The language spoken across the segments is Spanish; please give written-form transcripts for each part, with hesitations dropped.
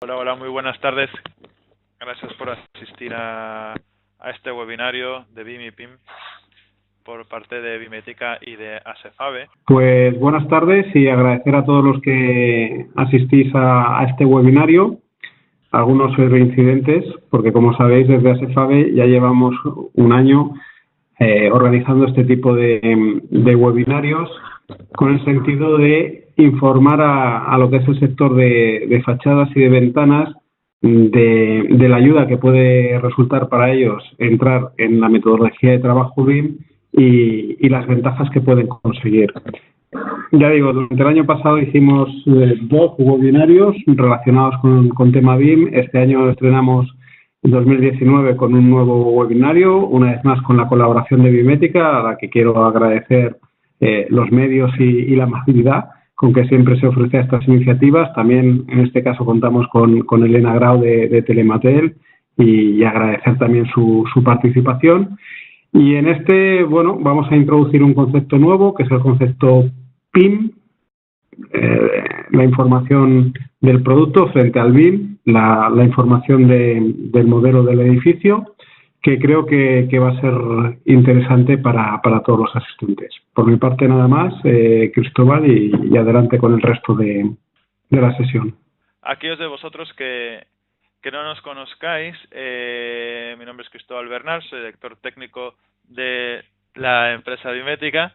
Hola, hola, muy buenas tardes. Gracias por asistir a este webinario de BIM y PIM por parte de Bimética y de ASEFABE. Pues buenas tardes y agradecer a todos los que asistís a este webinario. Algunos sois reincidentes, porque como sabéis, desde ASEFABE ya llevamos un año organizando este tipo de webinarios con el sentido de informar a lo que es el sector de fachadas y de ventanas de la ayuda que puede resultar para ellos entrar en la metodología de trabajo BIM y las ventajas que pueden conseguir. Ya digo, durante el año pasado hicimos 2 webinarios relacionados con tema BIM. Este año estrenamos 2019 con un nuevo webinario, una vez más con la colaboración de Bimética, a la que quiero agradecer los medios y la amabilidad con que siempre se ofrece a estas iniciativas. También en este caso contamos con Elena Grau de Telematel y agradecer también su participación. Y en este, bueno, vamos a introducir un concepto nuevo, que es el concepto PIM, la información del producto frente al BIM, la información del modelo del edificio, que creo que va a ser interesante para todos los asistentes. Por mi parte nada más, Cristóbal, y adelante con el resto de la sesión. Aquellos de vosotros que no nos conozcáis, mi nombre es Cristóbal Bernal, soy director técnico de la empresa Bimética.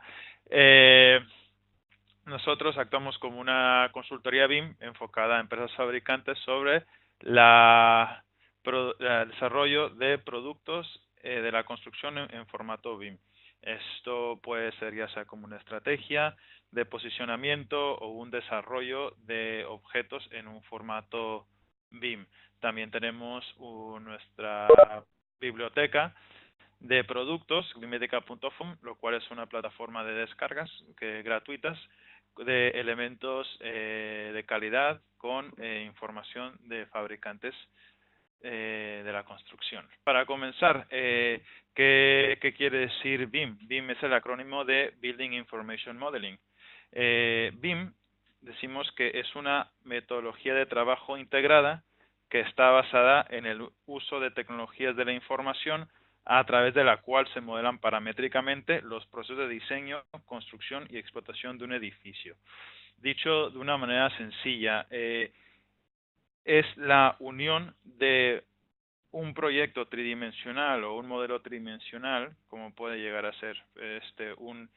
Nosotros actuamos como una consultoría BIM enfocada a empresas fabricantes sobre el desarrollo de productos de la construcción en formato BIM. Esto puede ser ya sea como una estrategia de posicionamiento o un desarrollo de objetos en un formato BIM. También tenemos nuestra biblioteca de productos, bimetica.com, lo cual es una plataforma de descargas gratuitas de elementos de calidad con información de fabricantes de la construcción. Para comenzar, ¿qué quiere decir BIM? BIM es el acrónimo de Building Information Modeling. BIM, decimos que es una metodología de trabajo integrada que está basada en el uso de tecnologías de la información a través de la cual se modelan paramétricamente los procesos de diseño, construcción y explotación de un edificio. Dicho de una manera sencilla, es la unión de un proyecto tridimensional o un modelo tridimensional, como puede llegar a ser un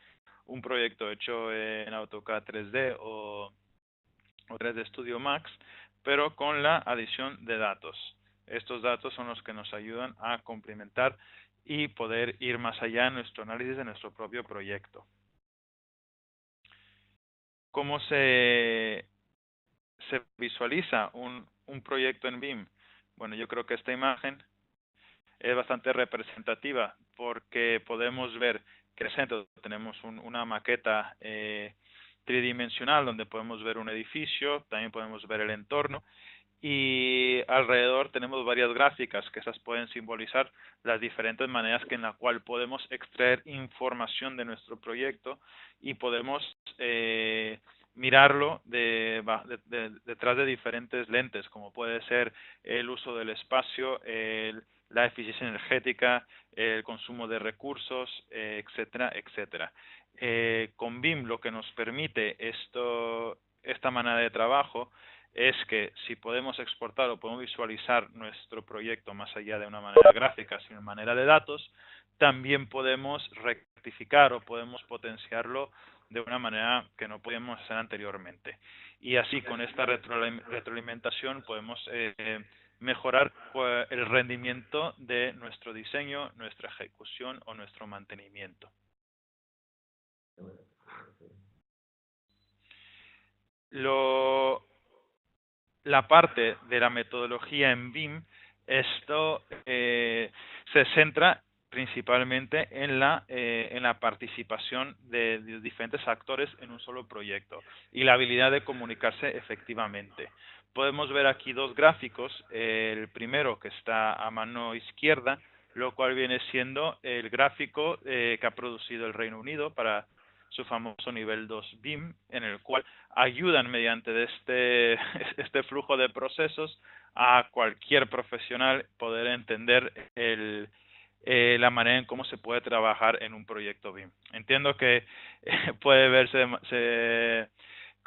proyecto hecho en AutoCAD 3D o 3D Studio Max, pero con la adición de datos. Estos datos son los que nos ayudan a complementar y poder ir más allá en nuestro análisis de nuestro propio proyecto. ¿Cómo se visualiza un proyecto en BIM? Bueno, yo creo que esta imagen es bastante representativa porque podemos ver que en el centro tenemos una maqueta tridimensional donde podemos ver un edificio, también podemos ver el entorno y alrededor tenemos varias gráficas que esas pueden simbolizar las diferentes maneras en la cual podemos extraer información de nuestro proyecto y podemos mirarlo detrás de diferentes lentes, como puede ser el uso del espacio, la eficiencia energética, el consumo de recursos, etcétera, etcétera. Con BIM lo que nos permite esta manera de trabajo es que si podemos exportar o podemos visualizar nuestro proyecto más allá de una manera gráfica, sino de manera de datos, también podemos rectificar o podemos potenciarlo de una manera que no podíamos hacer anteriormente. Y así con esta retroalimentación podemos mejorar el rendimiento de nuestro diseño, nuestra ejecución o nuestro mantenimiento. La parte de la metodología en BIM, esto se centra principalmente en la participación de diferentes actores en un solo proyecto y la habilidad de comunicarse efectivamente. Podemos ver aquí dos gráficos, el primero que está a mano izquierda, lo cual viene siendo el gráfico que ha producido el Reino Unido para su famoso nivel 2 BIM, en el cual ayudan mediante este flujo de procesos a cualquier profesional poder entender la manera en cómo se puede trabajar en un proyecto BIM. Entiendo que puede verse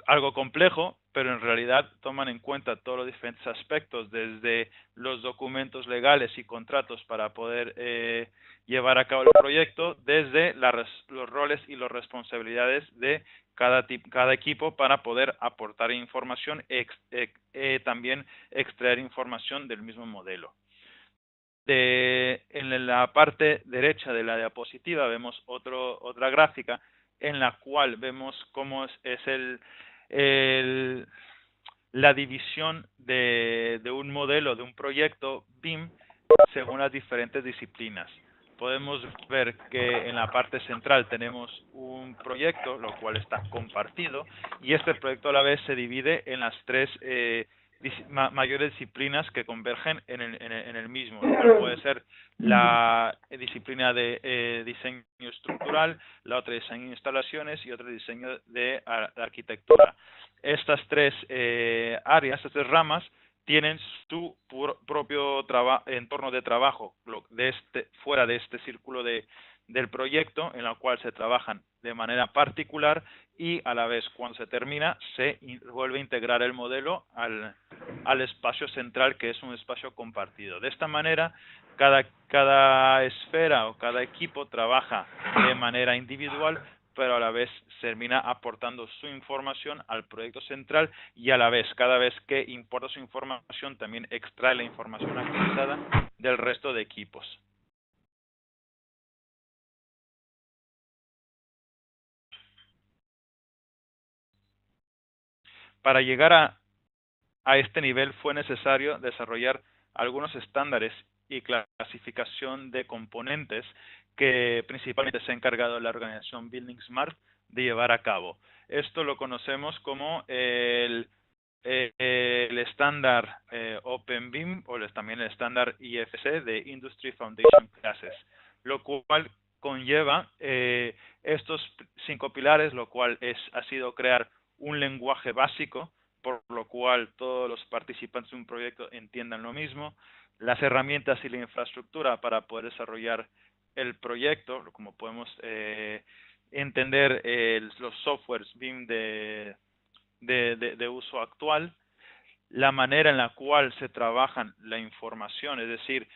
algo complejo, pero en realidad toman en cuenta todos los diferentes aspectos, desde los documentos legales y contratos para poder llevar a cabo el proyecto, desde los roles y las responsabilidades de cada equipo para poder aportar información también extraer información del mismo modelo. En la parte derecha de la diapositiva vemos otra gráfica en la cual vemos cómo es la división de un modelo, de un proyecto BIM según las diferentes disciplinas. Podemos ver que en la parte central tenemos un proyecto, lo cual está compartido, y este proyecto a la vez se divide en las tres mayores disciplinas que convergen en el mismo, lo cual puede ser la disciplina de diseño estructural, la otra diseño de instalaciones y otra diseño de arquitectura. Estas tres áreas, estas tres ramas, tienen su propio entorno de trabajo fuera de este círculo del proyecto, en el cual se trabajan de manera particular y a la vez cuando se termina se vuelve a integrar el modelo al espacio central, que es un espacio compartido. De esta manera cada esfera o cada equipo trabaja de manera individual, pero a la vez termina aportando su información al proyecto central y a la vez, cada vez que importa su información, también extrae la información actualizada del resto de equipos. Para llegar a este nivel fue necesario desarrollar algunos estándares y clasificación de componentes que principalmente se ha encargado la organización Building Smart de llevar a cabo. Esto lo conocemos como el estándar OpenBIM o también el estándar IFC de Industry Foundation Classes, lo cual conlleva estos 5 pilares, lo cual ha sido crear un lenguaje básico, por lo cual todos los participantes de un proyecto entiendan lo mismo, las herramientas y la infraestructura para poder desarrollar el proyecto, como podemos entender los softwares BIM de uso actual, la manera en la cual se trabajan la información, es decir,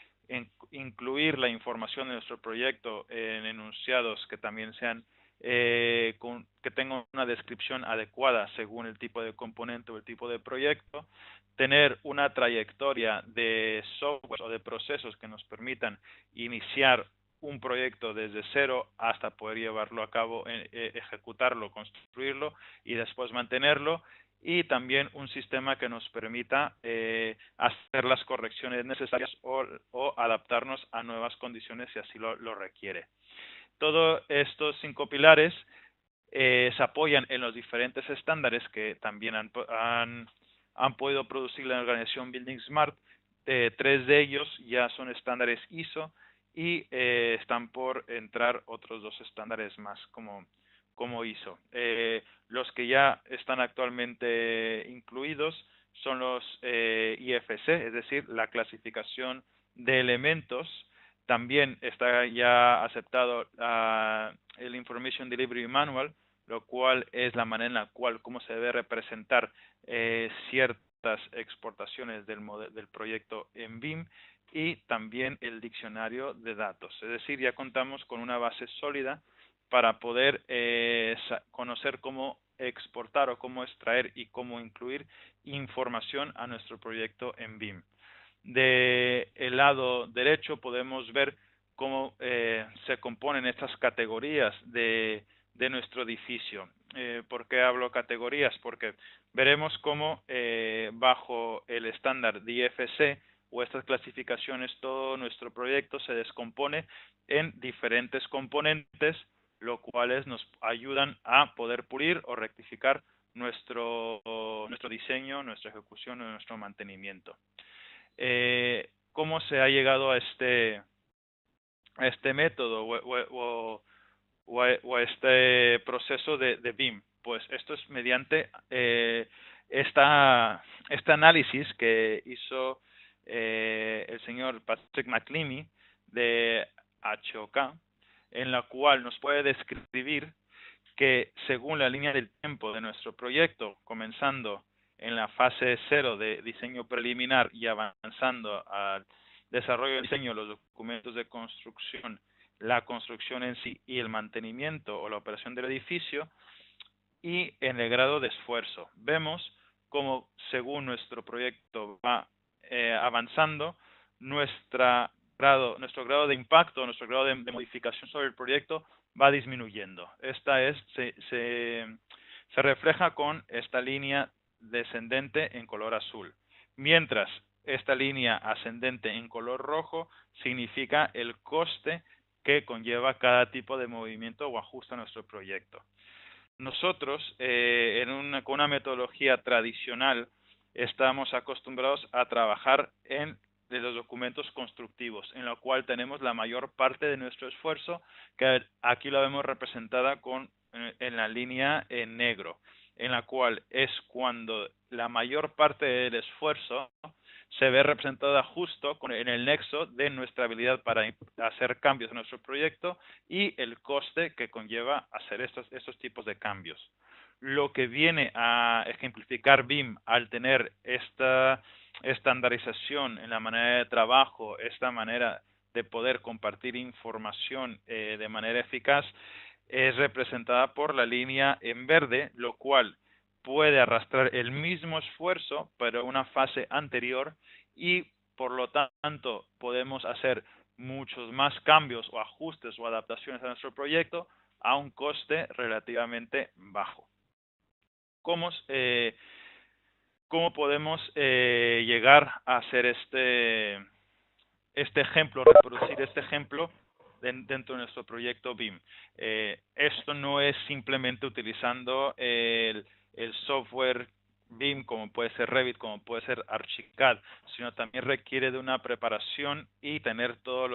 incluir la información de nuestro proyecto en enunciados que también sean que tengan una descripción adecuada según el tipo de componente o el tipo de proyecto, tener una trayectoria de software o de procesos que nos permitan iniciar un proyecto desde cero hasta poder llevarlo a cabo, ejecutarlo, construirlo y después mantenerlo, y también un sistema que nos permita hacer las correcciones necesarias o adaptarnos a nuevas condiciones si así lo requiere. Todos estos 5 pilares se apoyan en los diferentes estándares que también han podido producir la organización Building Smart. 3 de ellos ya son estándares ISO y están por entrar otros 2 estándares más como ISO. Los que ya están actualmente incluidos son los IFC, es decir, la clasificación de elementos. También está ya aceptado el Information Delivery Manual, lo cual es la manera en la cual cómo se debe representar ciertas exportaciones del proyecto en BIM, y también el diccionario de datos. Es decir, ya contamos con una base sólida para poder conocer cómo exportar o cómo extraer y cómo incluir información a nuestro proyecto en BIM. De el lado derecho podemos ver cómo se componen estas categorías de nuestro edificio. ¿Por qué hablo categorías? Porque veremos cómo bajo el estándar de IFC o estas clasificaciones todo nuestro proyecto se descompone en diferentes componentes, lo cuales nos ayudan a poder pulir o rectificar nuestro diseño, nuestra ejecución o nuestro mantenimiento. ¿Cómo se ha llegado a este método o a este proceso de BIM? Pues esto es mediante este análisis que hizo el señor Patrick McLeamy de HOK, en la cual nos puede describir que según la línea del tiempo de nuestro proyecto, comenzando en la fase 0 de diseño preliminar y avanzando al desarrollo del diseño, los documentos de construcción, la construcción en sí y el mantenimiento o la operación del edificio, y en el grado de esfuerzo. Vemos cómo según nuestro proyecto va avanzando, nuestro grado de impacto, nuestro grado de modificación sobre el proyecto va disminuyendo. Esta se refleja con esta línea descendente en color azul, mientras esta línea ascendente en color rojo significa el coste que conlleva cada tipo de movimiento o ajuste a nuestro proyecto. Nosotros, con una metodología tradicional, estamos acostumbrados a trabajar de los documentos constructivos, en lo cual tenemos la mayor parte de nuestro esfuerzo, que aquí lo vemos representada en la línea en negro, en la cual es cuando la mayor parte del esfuerzo se ve representada justo en el nexo de nuestra habilidad para hacer cambios en nuestro proyecto y el coste que conlleva hacer estos tipos de cambios. Lo que viene a ejemplificar BIM al tener esta estandarización en la manera de trabajo, esta manera de poder compartir información de manera eficaz, es representada por la línea en verde, lo cual puede arrastrar el mismo esfuerzo, pero una fase anterior, y por lo tanto podemos hacer muchos más cambios o ajustes o adaptaciones a nuestro proyecto a un coste relativamente bajo. ¿Cómo podemos llegar a hacer este ejemplo, reproducir este ejemplo dentro de nuestro proyecto BIM? Esto no es simplemente utilizando el software BIM, como puede ser Revit, como puede ser Archicad, sino también requiere de una preparación y tener todos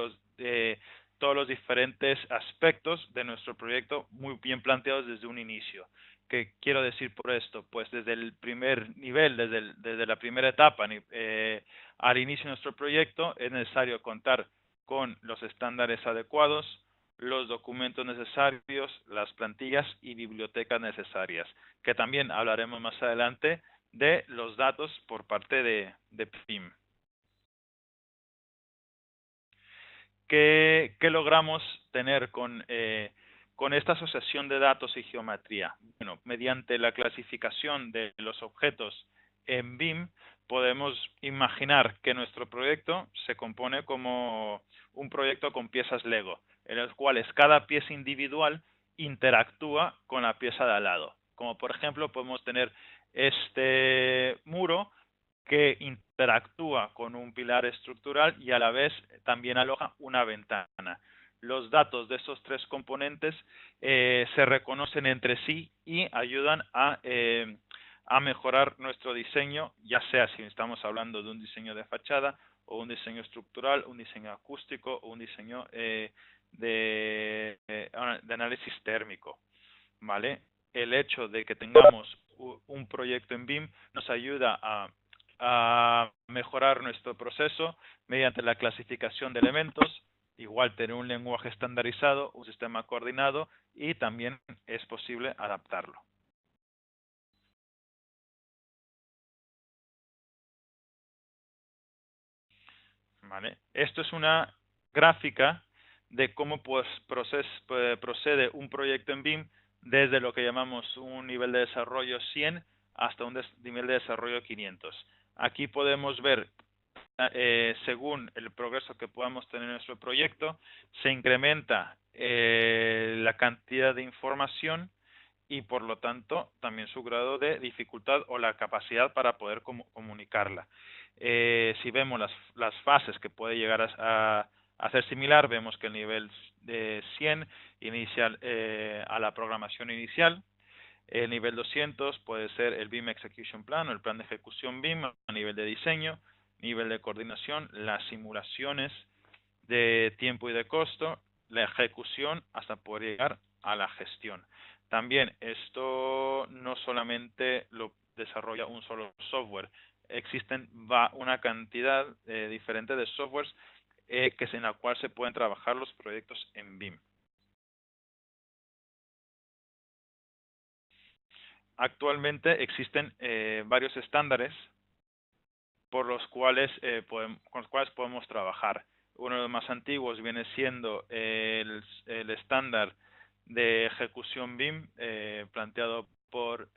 los diferentes aspectos de nuestro proyecto muy bien planteados desde un inicio. ¿Qué quiero decir por esto? Pues desde el primer nivel, desde la primera etapa, al inicio de nuestro proyecto, es necesario contar con los estándares adecuados, los documentos necesarios, las plantillas y bibliotecas necesarias, que también hablaremos más adelante de los datos por parte de BIM. ¿Qué logramos tener con esta asociación de datos y geometría? Bueno, mediante la clasificación de los objetos en BIM, podemos imaginar que nuestro proyecto se compone como un proyecto con piezas Lego, en los cuales cada pieza individual interactúa con la pieza de al lado. Como por ejemplo, podemos tener este muro que interactúa con un pilar estructural y a la vez también aloja una ventana. Los datos de esos tres componentes se reconocen entre sí y ayudan a mejorar nuestro diseño, ya sea si estamos hablando de un diseño de fachada o un diseño estructural, un diseño acústico o un diseño de análisis térmico, ¿vale? El hecho de que tengamos un proyecto en BIM nos ayuda a mejorar nuestro proceso mediante la clasificación de elementos, igual tener un lenguaje estandarizado, un sistema coordinado y también es posible adaptarlo. ¿Vale? Esto es una gráfica de cómo procede un proyecto en BIM desde lo que llamamos un nivel de desarrollo 100 hasta un nivel de desarrollo 500. Aquí podemos ver, según el progreso que podamos tener en nuestro proyecto, se incrementa la cantidad de información y por lo tanto también su grado de dificultad o la capacidad para poder comunicarla. Si vemos las fases que puede llegar a ser similar, vemos que el nivel de 100 inicia a la programación inicial. El nivel 200 puede ser el BIM Execution Plan o el plan de ejecución BIM a nivel de diseño, nivel de coordinación, las simulaciones de tiempo y de costo, la ejecución hasta poder llegar a la gestión. También esto no solamente lo desarrolla un solo software, existen una cantidad diferente de softwares en la cual se pueden trabajar los proyectos en BIM. Actualmente existen varios estándares con los cuales podemos trabajar. Uno de los más antiguos viene siendo el estándar de ejecución BIM planteado por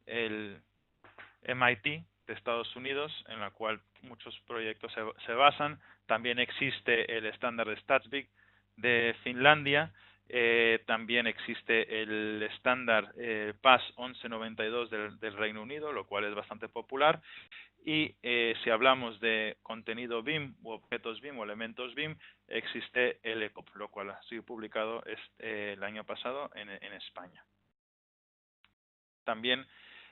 el MIT de Estados Unidos, en la cual muchos proyectos se basan. También existe el estándar de StatsBIM de Finlandia. También existe el estándar PAS 1192 del Reino Unido, lo cual es bastante popular. Y si hablamos de contenido BIM o objetos BIM o elementos BIM, existe el ECOP, lo cual ha sido publicado el año pasado en España. También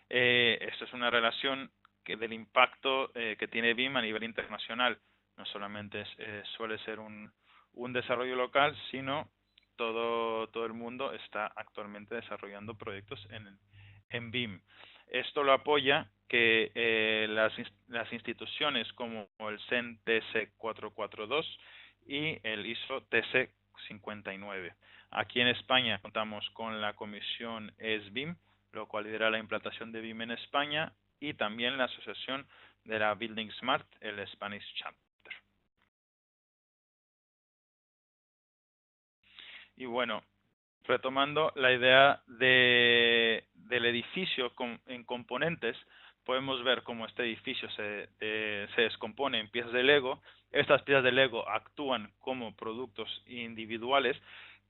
esto es una relación del impacto que tiene BIM a nivel internacional. No solamente suele ser un desarrollo local, sino todo el mundo está actualmente desarrollando proyectos en BIM. Esto lo apoya que las instituciones como el CEN TC 442 y el ISO TC 59. Aquí en España contamos con la comisión ESBIM, lo cual lidera la implantación de BIM en España, y también la asociación de la Building Smart, el Spanish Chapter. Y bueno, retomando la idea del edificio en componentes, podemos ver cómo este edificio se descompone en piezas de Lego. Estas piezas de Lego actúan como productos individuales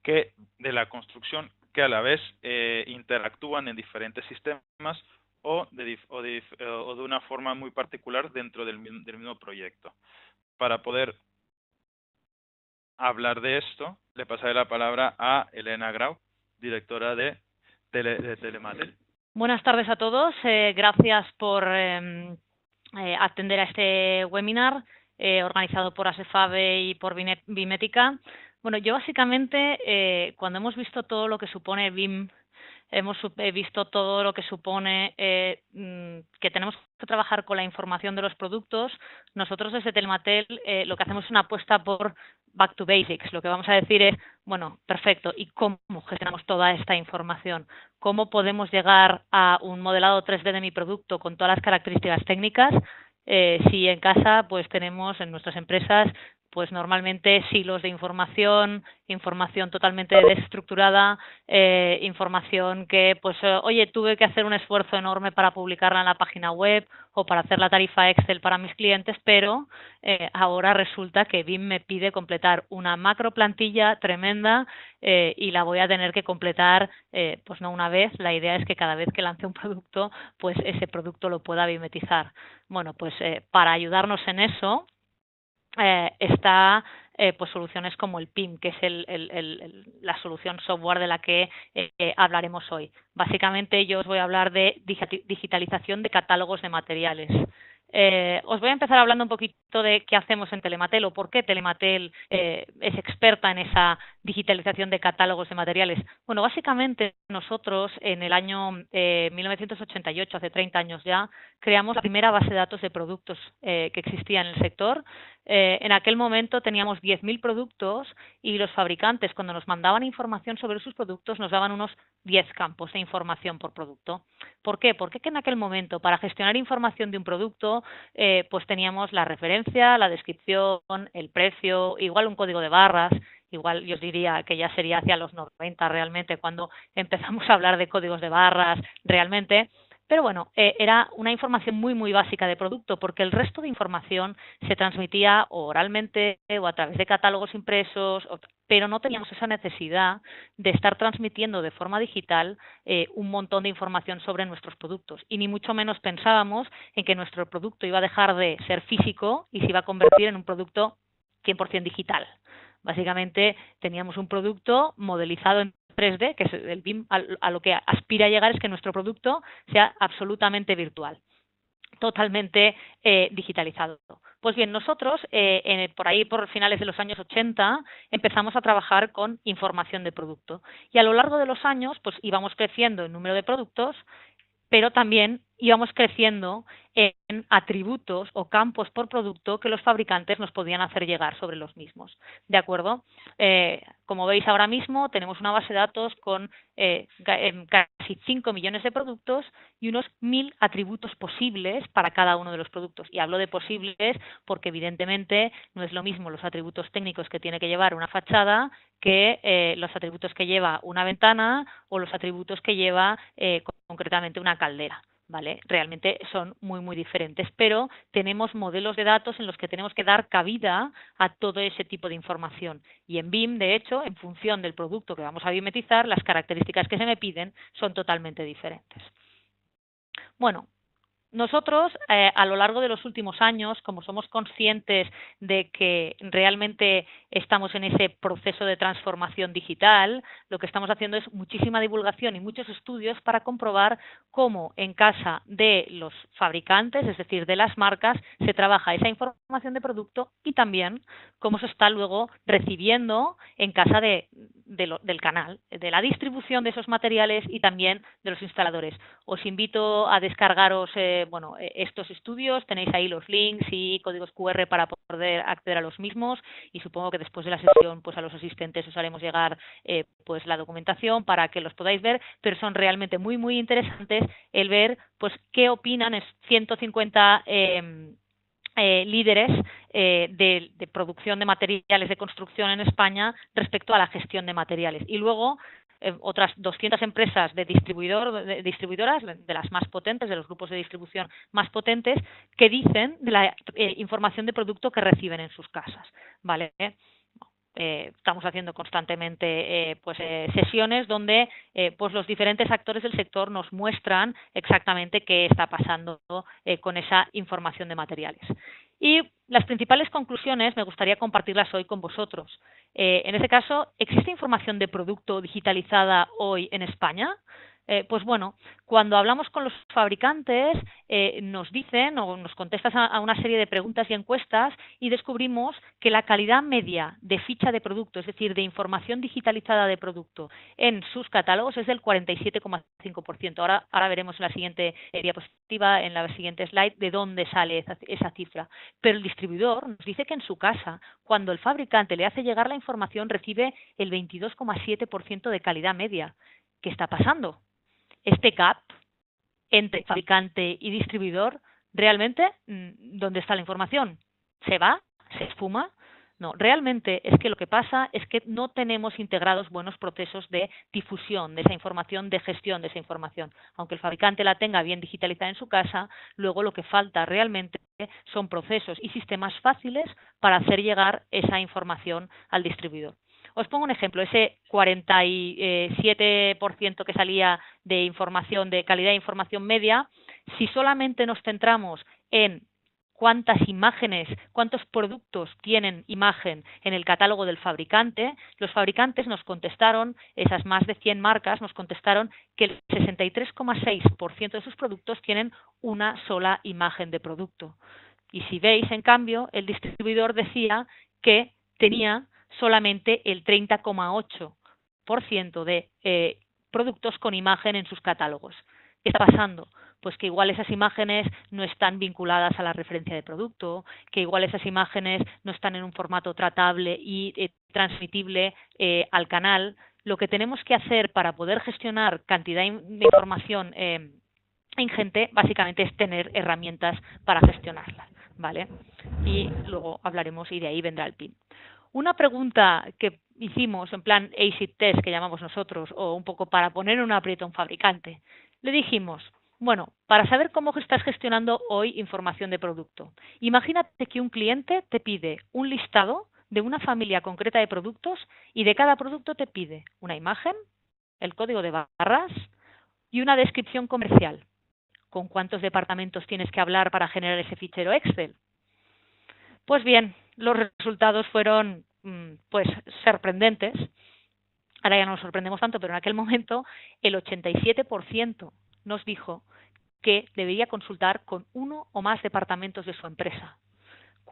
de la construcción que a la vez interactúan en diferentes sistemas o de una forma muy particular dentro del mismo proyecto. Para poder hablar de esto, le pasaré la palabra a Elena Grau, directora de Telematel. Buenas tardes a todos. Gracias por atender a este webinar organizado por ASEFABE y por BIMética. Bueno, yo básicamente, cuando hemos visto todo lo que supone BIM, hemos visto todo lo que supone que tenemos que trabajar con la información de los productos. Nosotros desde Telematel lo que hacemos es una apuesta por back to basics. Lo que vamos a decir es, bueno, perfecto, ¿y cómo gestionamos toda esta información? ¿Cómo podemos llegar a un modelado 3D de mi producto con todas las características técnicas? Si en casa pues tenemos en nuestras empresas pues normalmente silos de información totalmente desestructurada, información que, pues, oye, tuve que hacer un esfuerzo enorme para publicarla en la página web o para hacer la tarifa Excel para mis clientes, pero ahora resulta que BIM me pide completar una macro plantilla tremenda y la voy a tener que completar, pues no una vez, la idea es que cada vez que lance un producto, pues ese producto lo pueda bimetizar. Bueno, pues para ayudarnos en eso, está pues soluciones como el PIM, que es la solución software de la que hablaremos hoy. Básicamente yo os voy a hablar de digitalización de catálogos de materiales. Os voy a empezar hablando un poquito de qué hacemos en Telematel o por qué Telematel es experta en esa digitalización de catálogos de materiales. Bueno, básicamente nosotros en el año 1988, hace 30 años ya, creamos la primera base de datos de productos que existía en el sector. En aquel momento teníamos 10.000 productos y los fabricantes, cuando nos mandaban información sobre sus productos, nos daban unos 10 campos de información por producto. ¿Por qué? Porque en aquel momento, para gestionar información de un producto, pues teníamos la referencia, la descripción, el precio, igual un código de barras. Igual yo os diría que ya sería hacia los 90 realmente cuando empezamos a hablar de códigos de barras realmente. Pero bueno, era una información muy básica de producto, porque el resto de información se transmitía oralmente o a través de catálogos impresos, pero no teníamos esa necesidad de estar transmitiendo de forma digital un montón de información sobre nuestros productos. Y ni mucho menos pensábamos en que nuestro producto iba a dejar de ser físico y se iba a convertir en un producto 100% digital. Básicamente teníamos un producto modelizado en 3D, que es el BIM, a lo que aspira a llegar es que nuestro producto sea absolutamente virtual, totalmente digitalizado. Pues bien, nosotros por ahí, por finales de los años 80, empezamos a trabajar con información de producto. Y a lo largo de los años, pues íbamos creciendo en número de productos, pero también íbamos creciendo en atributos o campos por producto que los fabricantes nos podían hacer llegar sobre los mismos. ¿De acuerdo? Como veis ahora mismo, tenemos una base de datos con casi 5 millones de productos y unos 1.000 atributos posibles para cada uno de los productos. Y hablo de posibles porque, evidentemente, no es lo mismo los atributos técnicos que tiene que llevar una fachada que los atributos que lleva una ventana o los atributos que lleva concretamente una caldera. ¿Vale? Realmente son muy, muy diferentes, pero tenemos modelos de datos en los que tenemos que dar cabida a todo ese tipo de información. Y en BIM, de hecho, en función del producto que vamos a bimetizar, las características que se me piden son totalmente diferentes. Bueno, nosotros, a lo largo de los últimos años, como somos conscientes de que realmente estamos en ese proceso de transformación digital, lo que estamos haciendo es muchísima divulgación y muchos estudios para comprobar cómo en casa de los fabricantes, es decir, de las marcas, se trabaja esa información de producto y también cómo se está luego recibiendo en casa del canal, de la distribución de esos materiales y también de los instaladores. Os invito a descargaros estos estudios, tenéis ahí los links y códigos QR para poder acceder a los mismos y supongo que después de la sesión pues a los asistentes os haremos llegar pues la documentación para que los podáis ver, pero son realmente muy muy interesantes el ver pues qué opinan 150 líderes de producción de materiales de construcción en España respecto a la gestión de materiales. Y luego otras 200 empresas de distribuidoras, de las más potentes, de los grupos de distribución más potentes, que dicen de la información de producto que reciben en sus casas. ¿Vale? Estamos haciendo constantemente sesiones donde pues los diferentes actores del sector nos muestran exactamente qué está pasando con esa información de materiales. Y las principales conclusiones me gustaría compartirlas hoy con vosotros. En este caso, ¿existe información de producto digitalizada hoy en España? Pues bueno, cuando hablamos con los fabricantes nos dicen o nos contestan a una serie de preguntas y encuestas y descubrimos que la calidad media de ficha de producto, es decir, de información digitalizada de producto en sus catálogos es del 47,5%. Ahora veremos en la siguiente diapositiva, en la siguiente slide, de dónde sale esa cifra. Pero el distribuidor nos dice que en su casa, cuando el fabricante le hace llegar la información, recibe el 22,7% de calidad media. ¿Qué está pasando? Este gap entre fabricante y distribuidor, realmente, ¿dónde está la información? ¿Se va? ¿Se esfuma? No, realmente es que lo que pasa es que no tenemos integrados buenos procesos de difusión de esa información, de gestión de esa información. Aunque el fabricante la tenga bien digitalizada en su casa, luego lo que falta realmente son procesos y sistemas fáciles para hacer llegar esa información al distribuidor. Os pongo un ejemplo, ese 47% que salía de información, de calidad de información media, si solamente nos centramos en cuántas imágenes, cuántos productos tienen imagen en el catálogo del fabricante, los fabricantes nos contestaron, esas más de 100 marcas nos contestaron que el 63,6% de sus productos tienen una sola imagen de producto. Y si veis, en cambio, el distribuidor decía que tenía solamente el 30,8% de productos con imagen en sus catálogos. ¿Qué está pasando? Pues que igual esas imágenes no están vinculadas a la referencia de producto, que igual esas imágenes no están en un formato tratable y transmitible al canal. Lo que tenemos que hacer para poder gestionar cantidad de información ingente, básicamente es tener herramientas para gestionarlas, ¿vale? Y luego hablaremos y de ahí vendrá el PIN. Una pregunta que hicimos en plan acid test, que llamamos nosotros, o un poco para poner en un aprieto a un fabricante, le dijimos, bueno, para saber cómo estás gestionando hoy información de producto, imagínate que un cliente te pide un listado de una familia concreta de productos y de cada producto te pide una imagen, el código de barras y una descripción comercial. ¿Con cuántos departamentos tienes que hablar para generar ese fichero Excel? Pues bien, los resultados fueron pues sorprendentes. Ahora ya no nos sorprendemos tanto, pero en aquel momento el 87% nos dijo que debería consultar con uno o más departamentos de su empresa.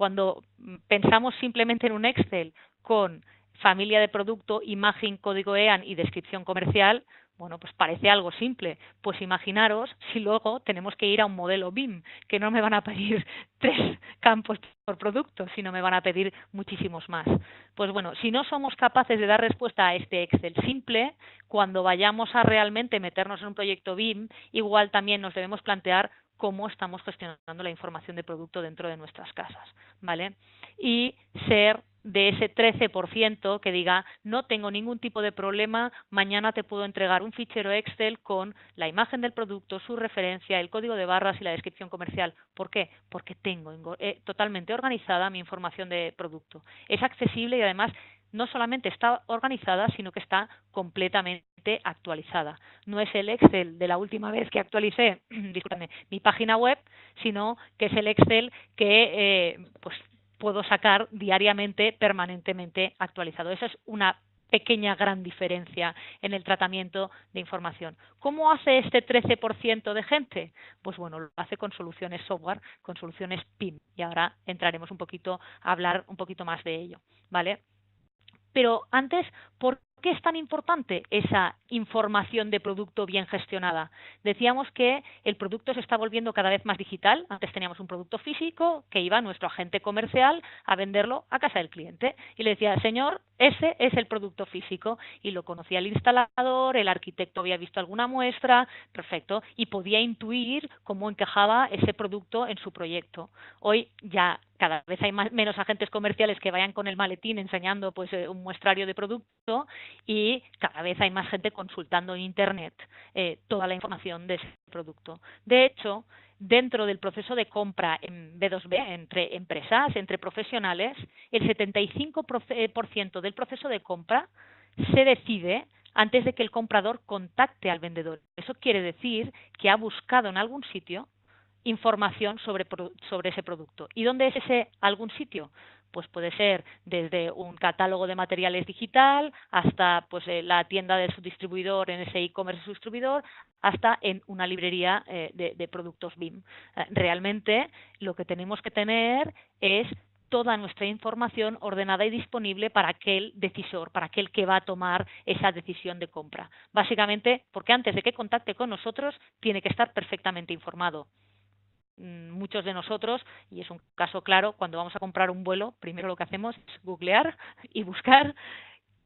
Cuando pensamos simplemente en un Excel con familia de producto, imagen, código EAN y descripción comercial, bueno, pues parece algo simple. Pues imaginaros si luego tenemos que ir a un modelo BIM, que no me van a pedir 3 campos por producto, sino me van a pedir muchísimos más. Pues bueno, si no somos capaces de dar respuesta a este Excel simple, cuando vayamos a realmente meternos en un proyecto BIM, igual también nos debemos plantear cómo estamos gestionando la información de producto dentro de nuestras casas, ¿vale? Y ser de ese 13% que diga, no tengo ningún tipo de problema, mañana te puedo entregar un fichero Excel con la imagen del producto, su referencia, el código de barras y la descripción comercial. ¿Por qué? Porque tengo totalmente organizada mi información de producto. Es accesible y además no solamente está organizada, sino que está completamente actualizada. No es el Excel de la última vez que actualicé discúlpame, mi página web, sino que es el Excel que pues puedo sacar diariamente, permanentemente actualizado. Esa es una pequeña gran diferencia en el tratamiento de información. ¿Cómo hace este 13% de gente? Pues bueno, lo hace con soluciones software, con soluciones PIM. Y ahora entraremos un poquito a hablar un poquito más de ello, ¿vale? Pero antes, ¿por qué es tan importante esa información de producto bien gestionada? Decíamos que el producto se está volviendo cada vez más digital. Antes teníamos un producto físico que iba nuestro agente comercial a venderlo a casa del cliente. Y le decía, señor, ese es el producto físico. Y lo conocía el instalador, el arquitecto había visto alguna muestra, perfecto, y podía intuir cómo encajaba ese producto en su proyecto. Hoy ya cada vez hay menos agentes comerciales que vayan con el maletín enseñando pues un muestrario de producto y cada vez hay más gente consultando en Internet toda la información de ese producto. De hecho, dentro del proceso de compra en B2B, entre empresas, entre profesionales, el 75% del proceso de compra se decide antes de que el comprador contacte al vendedor. Eso quiere decir que ha buscado en algún sitio información sobre ese producto. ¿Y dónde es ese algún sitio? Pues puede ser desde un catálogo de materiales digital hasta pues la tienda de su distribuidor en ese e-commerce de su distribuidor, hasta en una librería de productos BIM. Realmente lo que tenemos que tener es toda nuestra información ordenada y disponible para aquel decisor, para aquel que va a tomar esa decisión de compra. Básicamente, porque antes de que contacte con nosotros, tiene que estar perfectamente informado. Muchos de nosotros, y es un caso claro, cuando vamos a comprar un vuelo, primero lo que hacemos es googlear y buscar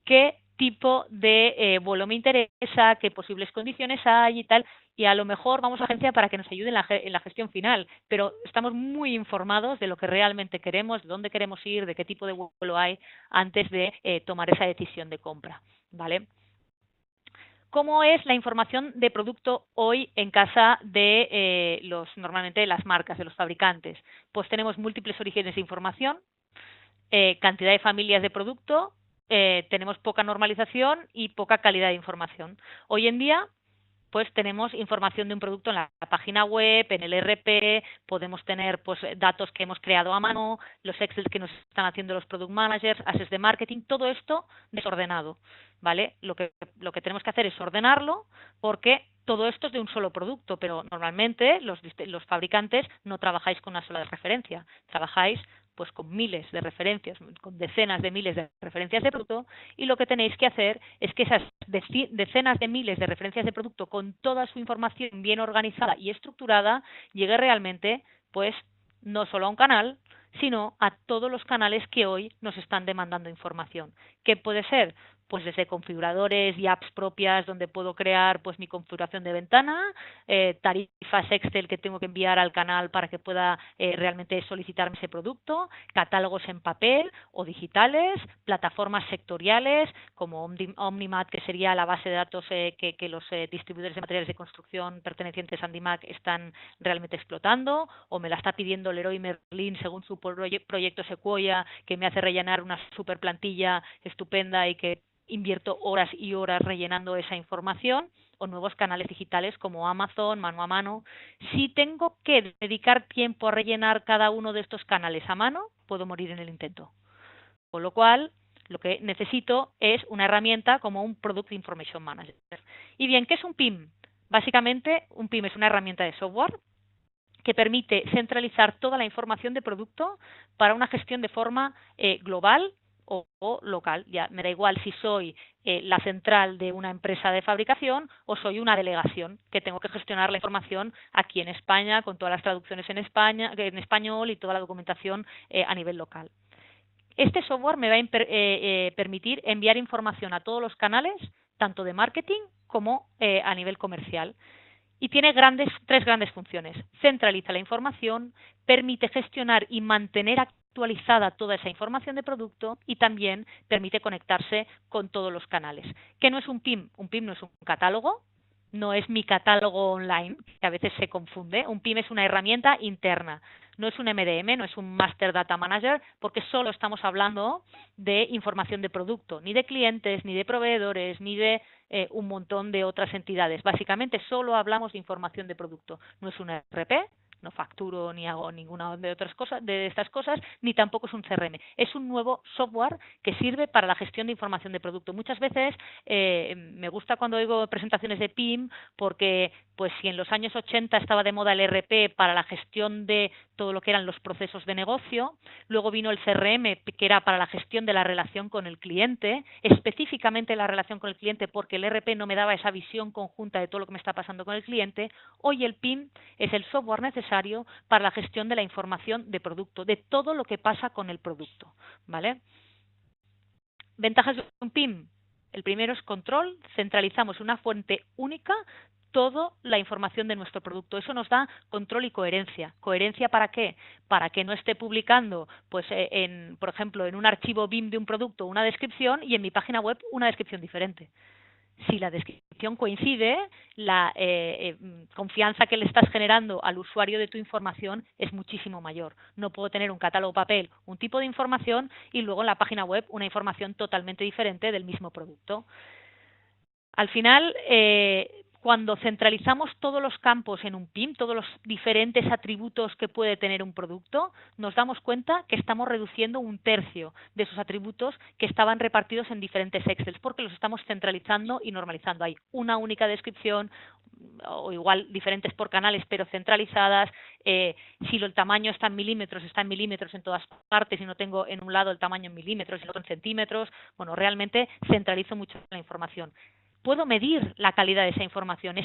qué tipo de vuelo me interesa, qué posibles condiciones hay y tal, y a lo mejor vamos a la agencia para que nos ayude en la gestión final, pero estamos muy informados de lo que realmente queremos, de dónde queremos ir, de qué tipo de vuelo hay, antes de tomar esa decisión de compra, ¿vale? ¿Cómo es la información de producto hoy en casa de normalmente las marcas, de los fabricantes? Pues tenemos múltiples orígenes de información, cantidad de familias de producto, tenemos poca normalización y poca calidad de información. Hoy en día, pues tenemos información de un producto en la página web, en el ERP, podemos tener pues datos que hemos creado a mano, los Excel que nos están haciendo los product managers, assets de marketing, todo esto desordenado, ¿vale? Lo que tenemos que hacer es ordenarlo porque todo esto es de un solo producto, pero normalmente los fabricantes no trabajáis con una sola referencia, trabajáis pues con miles de referencias, con decenas de miles de referencias de producto, y lo que tenéis que hacer es que esas decenas de miles de referencias de producto con toda su información bien organizada y estructurada llegue realmente pues no solo a un canal, sino a todos los canales que hoy nos están demandando información. ¿Qué puede ser? Pues desde configuradores y apps propias donde puedo crear pues mi configuración de ventana, tarifas Excel que tengo que enviar al canal para que pueda realmente solicitarme ese producto, catálogos en papel o digitales, plataformas sectoriales como Omnimat, que sería la base de datos que los distribuidores de materiales de construcción pertenecientes a Andimac están realmente explotando, o me la está pidiendo Leroy Merlin según su proyecto Sequoia, que me hace rellenar una super plantilla estupenda y que invierto horas y horas rellenando esa información, o nuevos canales digitales como Amazon, mano a mano. Si tengo que dedicar tiempo a rellenar cada uno de estos canales a mano, puedo morir en el intento. Con lo cual, lo que necesito es una herramienta como un Product Information Manager. Y bien, ¿qué es un PIM? Básicamente, un PIM es una herramienta de software que permite centralizar toda la información de producto para una gestión de forma global o local. Ya me da igual si soy la central de una empresa de fabricación o soy una delegación que tengo que gestionar la información aquí en España con todas las traducciones en español y toda la documentación a nivel local. Este software me va a permitir enviar información a todos los canales, tanto de marketing como a nivel comercial. Y tiene tres grandes funciones. Centraliza la información, permite gestionar y mantener actualizada toda esa información de producto y también permite conectarse con todos los canales. ¿Qué no es un PIM? Un PIM no es un catálogo, no es mi catálogo online, que a veces se confunde. Un PIM es una herramienta interna, no es un MDM, no es un Master Data Manager, porque solo estamos hablando de información de producto, ni de clientes, ni de proveedores, ni de un montón de otras entidades. Básicamente solo hablamos de información de producto. No es un ERP, no facturo ni hago ninguna de otras cosas, de estas cosas, ni tampoco es un CRM. Es un nuevo software que sirve para la gestión de información de producto. Muchas veces me gusta cuando oigo presentaciones de PIM, porque pues si en los años 80 estaba de moda el ERP para la gestión de todo lo que eran los procesos de negocio, luego vino el CRM, que era para la gestión de la relación con el cliente, específicamente la relación con el cliente, porque el ERP no me daba esa visión conjunta de todo lo que me está pasando con el cliente. Hoy el PIM es el software necesario para la gestión de la información de producto, de todo lo que pasa con el producto, ¿vale? Ventajas de un PIM. El primero es control, centralizamos una fuente única toda la información de nuestro producto. Eso nos da control y coherencia. ¿Coherencia para qué? Para que no esté publicando, pues, por ejemplo, en un archivo BIM de un producto una descripción y en mi página web una descripción diferente. Si la descripción coincide, la confianza que le estás generando al usuario de tu información es muchísimo mayor. No puedo tener un catálogo papel, un tipo de información y luego en la página web una información totalmente diferente del mismo producto. Al final, cuando centralizamos todos los campos en un PIM, todos los diferentes atributos que puede tener un producto, nos damos cuenta que estamos reduciendo 1/3 de esos atributos que estaban repartidos en diferentes Excel, porque los estamos centralizando y normalizando. Hay una única descripción, o igual diferentes por canales, pero centralizadas. Si el tamaño está en milímetros en todas partes y no tengo en un lado el tamaño en milímetros y en otro en centímetros. Bueno, realmente centralizo mucho la información. Puedo medir la calidad de esa información,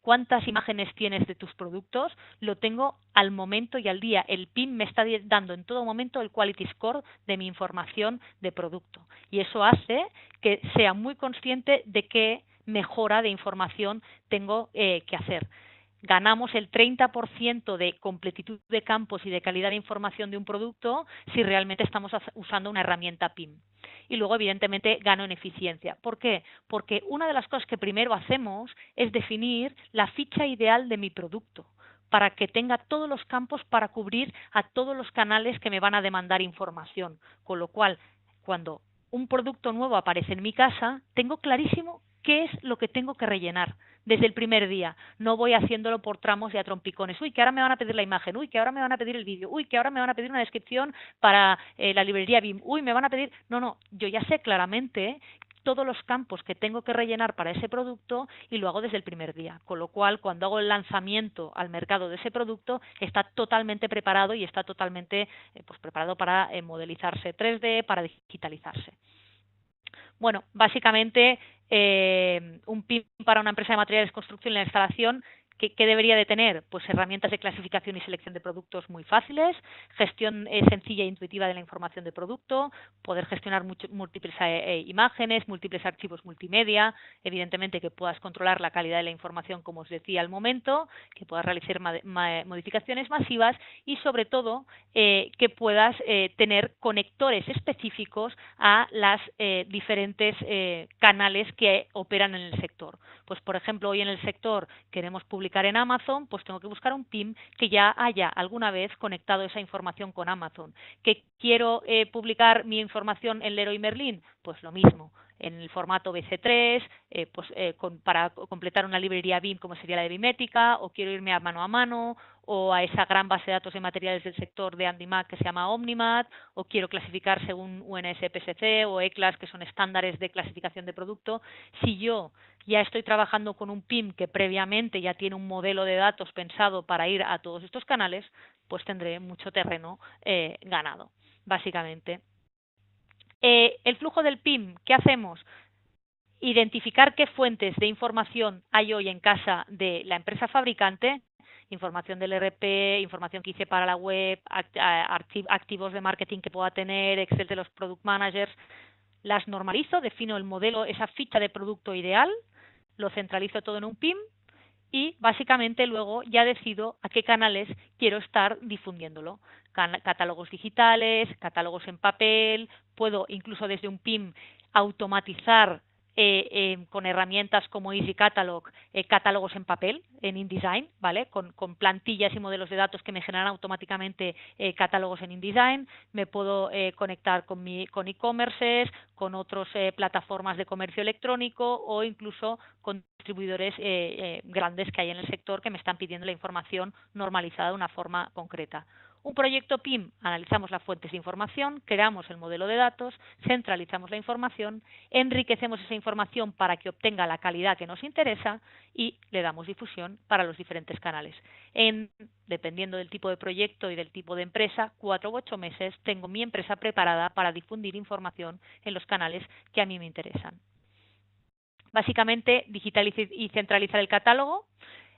cuántas imágenes tienes de tus productos, lo tengo al momento y al día. El PIM me está dando en todo momento el quality score de mi información de producto. Y eso hace que sea muy consciente de qué mejora de información tengo que hacer. Ganamos el 30% de completitud de campos y de calidad de información de un producto si realmente estamos usando una herramienta PIM. Y luego, evidentemente, gano en eficiencia. ¿Por qué? Porque una de las cosas que primero hacemos es definir la ficha ideal de mi producto, para que tenga todos los campos para cubrir a todos los canales que me van a demandar información. Con lo cual, cuando un producto nuevo aparece en mi casa, tengo clarísimo qué es lo que tengo que rellenar desde el primer día. No voy haciéndolo por tramos y a trompicones. Uy, que ahora me van a pedir la imagen. Uy, que ahora me van a pedir el vídeo. Uy, que ahora me van a pedir una descripción para la librería BIM. Uy, me van a pedir... No, yo ya sé claramente todos los campos que tengo que rellenar para ese producto y lo hago desde el primer día. Con lo cual, cuando hago el lanzamiento al mercado de ese producto, está totalmente preparado y está totalmente preparado para modelizarse 3D, para digitalizarse. Bueno, básicamente un PIM para una empresa de materiales de construcción y la instalación, ¿qué debería de tener? Pues herramientas de clasificación y selección de productos muy fáciles, gestión sencilla e intuitiva de la información de producto, poder gestionar múltiples imágenes, múltiples archivos multimedia, evidentemente que puedas controlar la calidad de la información, como os decía al momento, que puedas realizar modificaciones masivas y sobre todo que puedas tener conectores específicos a las diferentes canales que operan en el sector. Pues por ejemplo, hoy en el sector queremos publicar en Amazon, pues tengo que buscar un PIM que ya haya alguna vez conectado esa información con Amazon. ¿Que quiero publicar mi información en Leroy Merlin? pues lo mismo, en el formato BC3, para completar una librería BIM como sería la de Bimética, o quiero irme a mano, o a esa gran base de datos de materiales del sector de AndyMat que se llama Omnimat, o quiero clasificar según UNS-PSC o ECLAS, que son estándares de clasificación de producto. Si yo ya estoy trabajando con un PIM que previamente ya tiene un modelo de datos pensado para ir a todos estos canales, pues tendré mucho terreno ganado, básicamente. El flujo del PIM, ¿qué hacemos? Identificar qué fuentes de información hay hoy en casa de la empresa fabricante, información del RP, información que hice para la web, activos de marketing que pueda tener, Excel de los product managers, las normalizo, defino el modelo, esa ficha de producto ideal, lo centralizo todo en un PIM y básicamente luego ya decido a qué canales quiero estar difundiéndolo. Catálogos digitales, catálogos en papel, puedo incluso desde un PIM automatizar con herramientas como Easy Catalog, catálogos en papel, en InDesign, ¿vale? Con plantillas y modelos de datos que me generan automáticamente catálogos en InDesign. Me puedo conectar con e-commerces, con otras plataformas de comercio electrónico o incluso con distribuidores grandes que hay en el sector que me están pidiendo la información normalizada de una forma concreta. Un proyecto PIM, analizamos las fuentes de información, creamos el modelo de datos, centralizamos la información, enriquecemos esa información para que obtenga la calidad que nos interesa y le damos difusión para los diferentes canales. Dependiendo del tipo de proyecto y del tipo de empresa, 4 u 8 meses tengo mi empresa preparada para difundir información en los canales que a mí me interesan. Básicamente, digitalizar y centralizar el catálogo.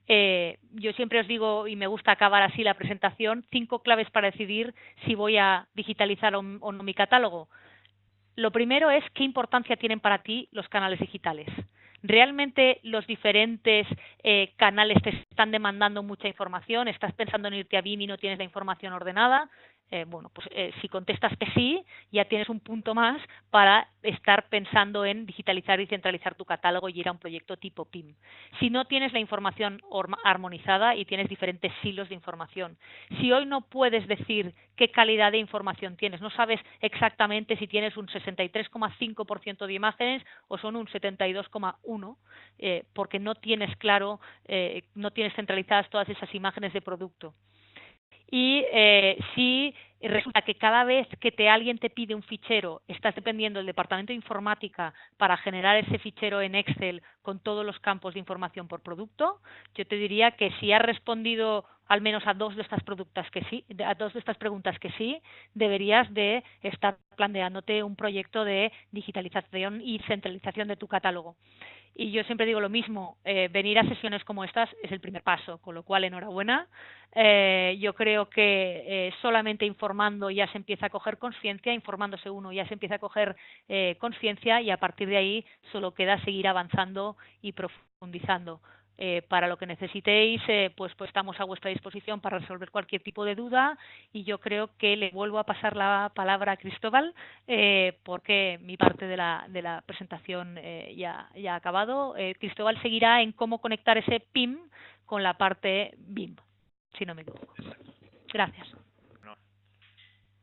Yo siempre os digo, y me gusta acabar así la presentación, 5 claves para decidir si voy a digitalizar o no mi catálogo. Lo primero es qué importancia tienen para ti los canales digitales. ¿Realmente los diferentes canales te están demandando mucha información? ¿Estás pensando en irte a BIM y no tienes la información ordenada? Si contestas que sí, ya tienes un punto más para estar pensando en digitalizar y centralizar tu catálogo y ir a un proyecto tipo PIM. Si no tienes la información armonizada y tienes diferentes silos de información, si hoy no puedes decir qué calidad de información tienes, no sabes exactamente si tienes un 63,5% de imágenes o son un 72,1%, porque no tienes claro, no tienes centralizadas todas esas imágenes de producto. Y si resulta que cada vez que alguien te pide un fichero, estás dependiendo del departamento de informática para generar ese fichero en Excel con todos los campos de información por producto, yo te diría que si has respondido al menos a 2 de estas preguntas que sí, deberías de estar planteándote un proyecto de digitalización y centralización de tu catálogo. Y yo siempre digo lo mismo, venir a sesiones como estas es el primer paso, con lo cual enhorabuena. Yo creo que solamente informando ya se empieza a coger conciencia, informándose uno ya se empieza a coger conciencia y a partir de ahí solo queda seguir avanzando y profundizando. Para lo que necesitéis, pues estamos a vuestra disposición para resolver cualquier tipo de duda y yo creo que le vuelvo a pasar la palabra a Cristóbal porque mi parte de la presentación ya ha acabado. Cristóbal seguirá en cómo conectar ese PIM con la parte BIM, si no me equivoco. Gracias. No.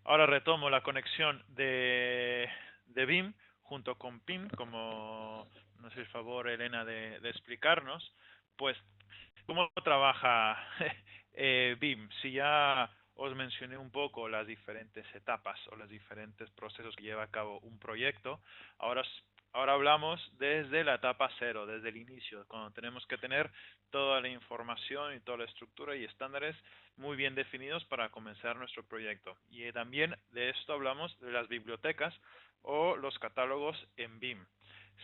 Ahora retomo la conexión de BIM junto con PIM, como nos hace el favor Elena de explicarnos. Pues, ¿cómo trabaja BIM? Si ya os mencioné un poco las diferentes etapas o los diferentes procesos que lleva a cabo un proyecto, ahora hablamos desde la etapa 0, desde el inicio, cuando tenemos que tener toda la información y toda la estructura y estándares muy bien definidos para comenzar nuestro proyecto. Y también de esto hablamos de las bibliotecas o los catálogos en BIM.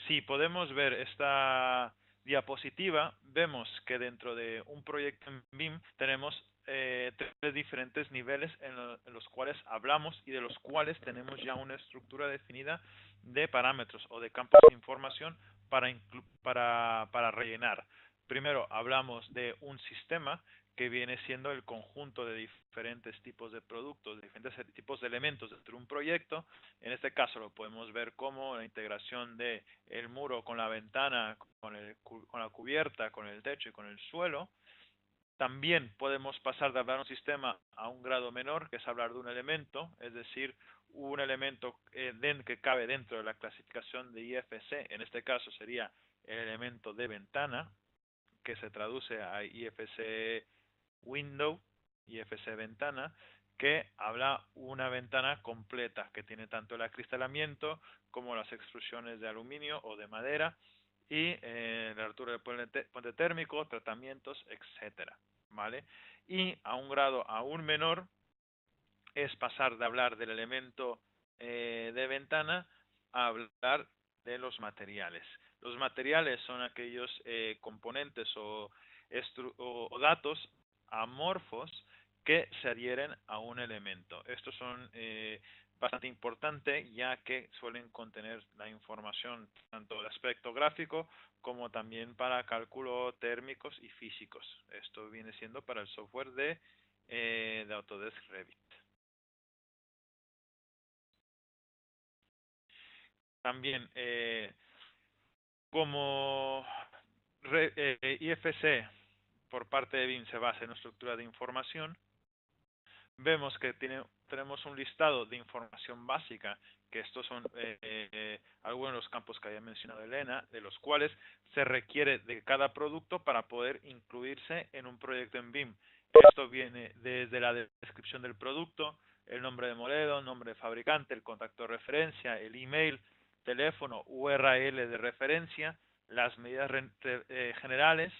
Si podemos ver esta diapositiva, vemos que dentro de un proyecto en BIM tenemos 3 diferentes niveles en los cuales hablamos y de los cuales tenemos ya una estructura definida de parámetros o de campos de información para rellenar. Primero hablamos de un sistema que viene siendo el conjunto de diferentes tipos de productos, diferentes tipos de elementos dentro de un proyecto. En este caso lo podemos ver como la integración de el muro con la ventana, con la cubierta, con el techo y con el suelo. También podemos pasar de hablar de un sistema a un grado menor, que es hablar de un elemento, es decir, un elemento que cabe dentro de la clasificación de IFC. En este caso sería el elemento de ventana, que se traduce a IFC window, IFC ventana, que habla una ventana completa, que tiene tanto el acristalamiento como las extrusiones de aluminio o de madera, y la altura del puente térmico, tratamientos, etcétera, ¿vale? Y a un grado aún menor es pasar de hablar del elemento de ventana a hablar de los materiales. Los materiales son aquellos componentes o datos amorfos que se adhieren a un elemento. Estos son bastante importantes, ya que suelen contener la información tanto de aspecto gráfico como también para cálculo térmicos y físicos. Esto viene siendo para el software de Autodesk Revit. También, como IFC por parte de BIM se basa en una estructura de información, vemos que tenemos un listado de información básica, que estos son algunos de los campos que había mencionado Elena, de los cuales se requiere de cada producto para poder incluirse en un proyecto en BIM. Esto viene desde la descripción del producto, el nombre de modelo, nombre de fabricante, el contacto de referencia, el email, teléfono, URL de referencia, las medidas generales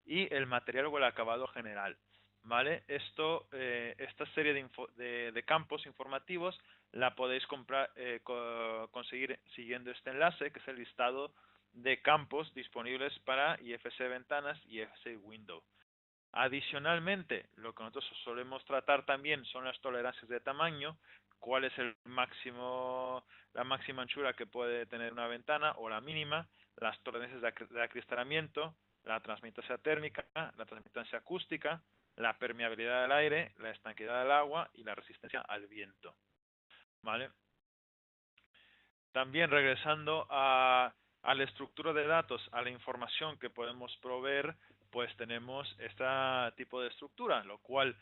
y el material o el acabado general. ¿Vale? Esta serie de campos informativos la podéis conseguir siguiendo este enlace, que es el listado de campos disponibles para IFC Ventanas y IFC Window. Adicionalmente, lo que nosotros solemos tratar también son las tolerancias de tamaño, cuál es la máxima anchura que puede tener una ventana o la mínima, las tolerancias de acristalamiento, la transmitancia térmica, la transmitancia acústica, la permeabilidad del aire, la estanqueidad del agua y la resistencia al viento. ¿Vale? También regresando a la estructura de datos, a la información que podemos proveer, pues tenemos este tipo de estructura, lo cual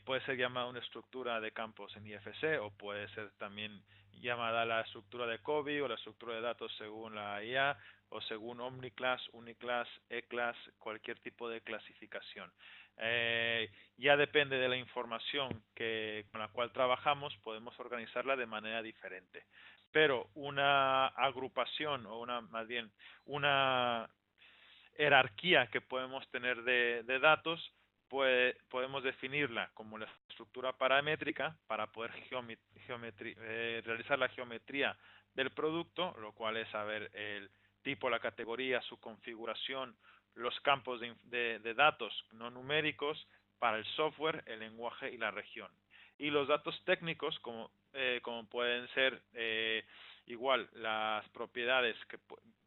puede ser llamada una estructura de campos en IFC o puede ser también llamada la estructura de COBI o la estructura de datos según la IA o según Omniclass, Uniclass, E-Class, cualquier tipo de clasificación. Ya depende de la información con la cual trabajamos, podemos organizarla de manera diferente. Pero una agrupación o más bien una jerarquía que podemos tener de datos, podemos definirla como la estructura paramétrica para poder realizar la geometría del producto, lo cual es saber el tipo, la categoría, su configuración, los campos de datos no numéricos para el software, el lenguaje y la región. Y los datos técnicos, como pueden ser igual las propiedades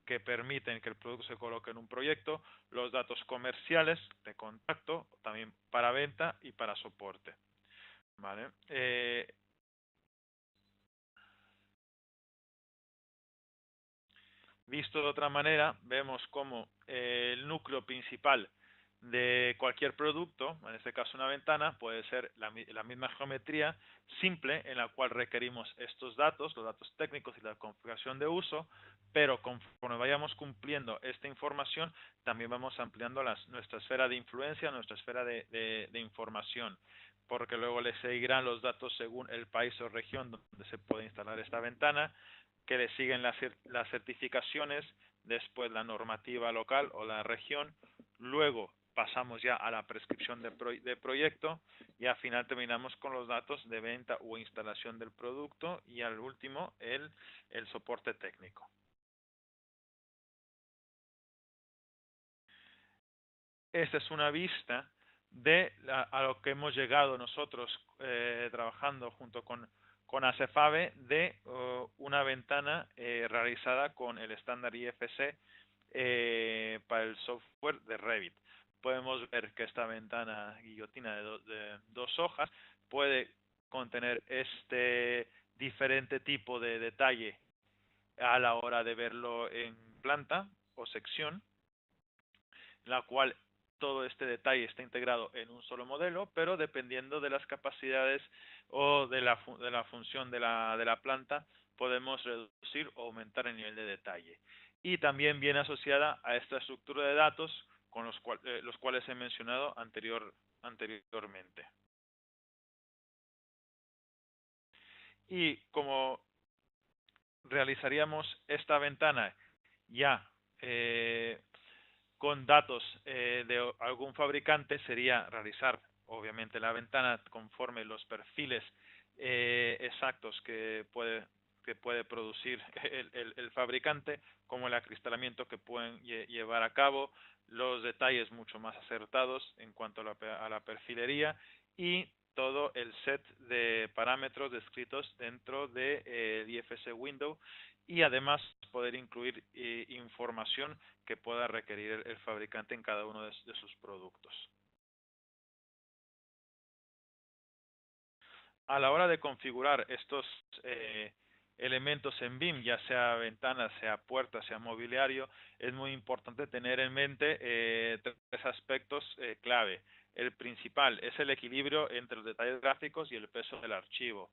que permiten que el producto se coloque en un proyecto, los datos comerciales de contacto, también para venta y para soporte. ¿Vale? Visto de otra manera, vemos como el núcleo principal de cualquier producto, en este caso una ventana, puede ser la misma geometría simple en la cual requerimos estos datos, los datos técnicos y la configuración de uso, pero conforme vayamos cumpliendo esta información, también vamos ampliando nuestra esfera de influencia, nuestra esfera de información, porque luego le seguirán los datos según el país o región donde se puede instalar esta ventana, que le siguen las certificaciones, después la normativa local o la región, luego pasamos ya a la prescripción de proyecto y al final terminamos con los datos de venta o instalación del producto y al último el soporte técnico. Esta es una vista de a lo que hemos llegado nosotros trabajando junto con ACEFABE de una ventana realizada con el estándar IFC para el software de Revit. Podemos ver que esta ventana guillotina de dos hojas puede contener este diferente tipo de detalle a la hora de verlo en planta o sección, la cual todo este detalle está integrado en un solo modelo, pero dependiendo de las capacidades o de la función de la planta, podemos reducir o aumentar el nivel de detalle. Y también viene asociada a esta estructura de datos con los cuales he mencionado anteriormente. Y como realizaríamos esta ventana ya con datos de algún fabricante, sería realizar obviamente la ventana conforme los perfiles exactos que puede producir el fabricante, como el acristalamiento que pueden llevar a cabo, los detalles mucho más acertados en cuanto a la perfilería y todo el set de parámetros descritos dentro de IFS Window, y además poder incluir información que pueda requerir el fabricante en cada uno de sus productos. A la hora de configurar estos elementos en BIM, ya sea ventanas, sea puertas, sea mobiliario, es muy importante tener en mente tres aspectos clave. El principal es el equilibrio entre los detalles gráficos y el peso del archivo.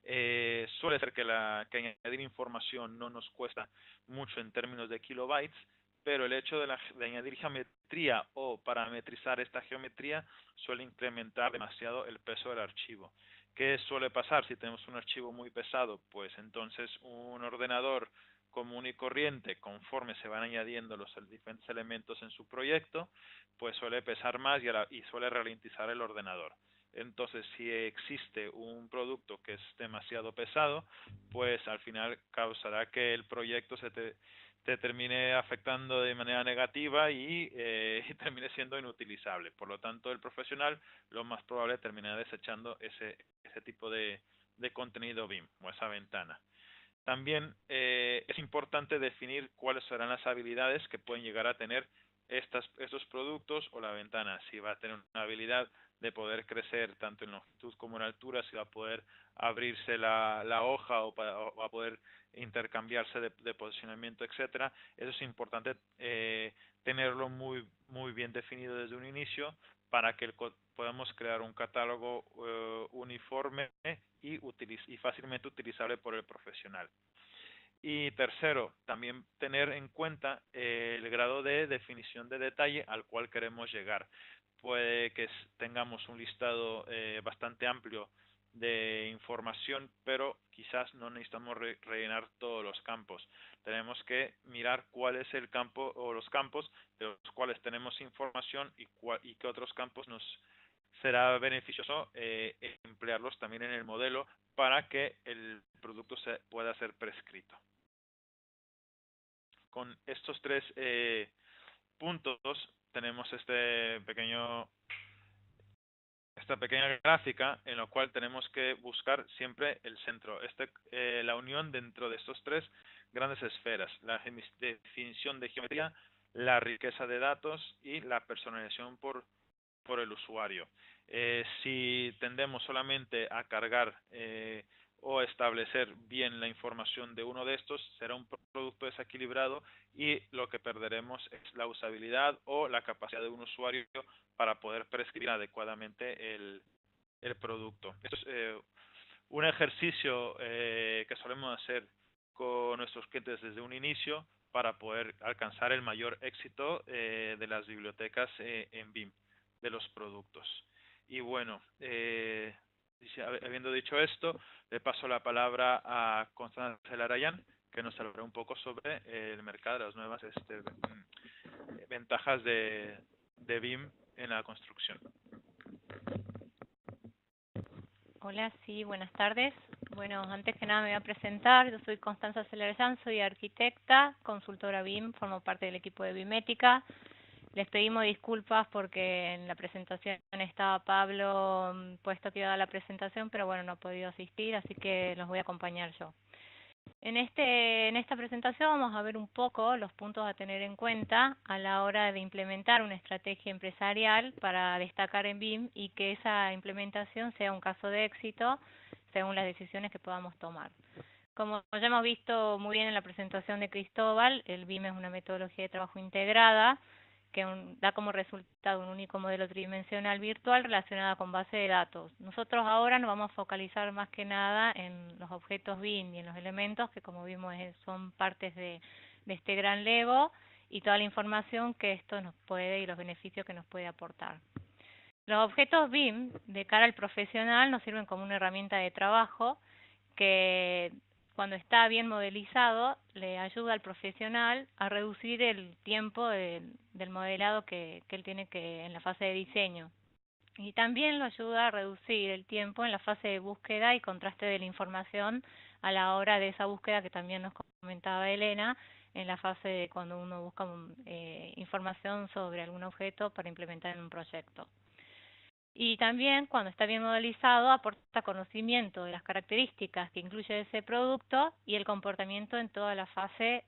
Suele ser que añadir información no nos cuesta mucho en términos de kilobytes, pero el hecho de añadir geometría o parametrizar esta geometría suele incrementar demasiado el peso del archivo. ¿Qué suele pasar si tenemos un archivo muy pesado? Pues entonces un ordenador común y corriente, conforme se van añadiendo los diferentes elementos en su proyecto, pues suele pesar más y suele ralentizar el ordenador. Entonces, si existe un producto que es demasiado pesado, pues al final causará que el proyecto te termine afectando de manera negativa y termine siendo inutilizable. Por lo tanto, el profesional lo más probable terminará desechando ese tipo de contenido BIM o esa ventana. También es importante definir cuáles serán las habilidades que pueden llegar a tener estos productos o la ventana. Si va a tener una habilidad de poder crecer tanto en longitud como en altura, si va a poder abrirse la hoja o va a poder intercambiarse de posicionamiento, etcétera. Eso es importante tenerlo muy bien definido desde un inicio para que podamos crear un catálogo uniforme y fácilmente utilizable por el profesional. Y tercero, también tener en cuenta el grado de definición de detalle al cual queremos llegar. Puede que tengamos un listado bastante amplio de información, pero quizás no necesitamos rellenar todos los campos. Tenemos que mirar cuál es el campo o los campos de los cuales tenemos información y qué otros campos nos será beneficioso emplearlos también en el modelo para que el producto pueda ser prescrito. Con estos tres puntos tenemos esta pequeña gráfica en la cual tenemos que buscar siempre el centro, la unión dentro de estos tres grandes esferas: la definición de geometría, la riqueza de datos y la personalización por el usuario. Si tendemos solamente a cargar o establecer bien la información de uno de estos, será un producto desequilibrado y lo que perderemos es la usabilidad o la capacidad de un usuario para poder prescribir adecuadamente el producto. Esto es un ejercicio que solemos hacer con nuestros clientes desde un inicio para poder alcanzar el mayor éxito de las bibliotecas en BIM de los productos. Y bueno, habiendo dicho esto, le paso la palabra a Constanza Celarayán, que nos hablará un poco sobre el mercado de las nuevas ventajas de BIM en la construcción. Hola, sí, buenas tardes. Bueno, antes que nada me voy a presentar. Yo soy Constanza Celarayán, soy arquitecta, consultora BIM, formo parte del equipo de Bimética. Les pedimos disculpas porque en la presentación estaba Pablo puesto que iba a dar la presentación, pero bueno, no ha podido asistir, así que los voy a acompañar yo. En esta presentación vamos a ver un poco los puntos a tener en cuenta a la hora de implementar una estrategia empresarial para destacar en BIM y que esa implementación sea un caso de éxito según las decisiones que podamos tomar. Como ya hemos visto muy bien en la presentación de Cristóbal, el BIM es una metodología de trabajo integrada que da como resultado un único modelo tridimensional virtual relacionado con base de datos. Nosotros ahora nos vamos a focalizar más que nada en los objetos BIM y en los elementos que, como vimos, son partes de este gran Lego y toda la información que esto nos puede y los beneficios que nos puede aportar. Los objetos BIM de cara al profesional nos sirven como una herramienta de trabajo que, cuando está bien modelizado, le ayuda al profesional a reducir el tiempo del modelado que él tiene en la fase de diseño. Y también lo ayuda a reducir el tiempo en la fase de búsqueda y contraste de la información a la hora de esa búsqueda que también nos comentaba Elena, en la fase de cuando uno busca información sobre algún objeto para implementar en un proyecto. Y también, cuando está bien modelizado, aporta conocimiento de las características que incluye ese producto y el comportamiento en toda la fase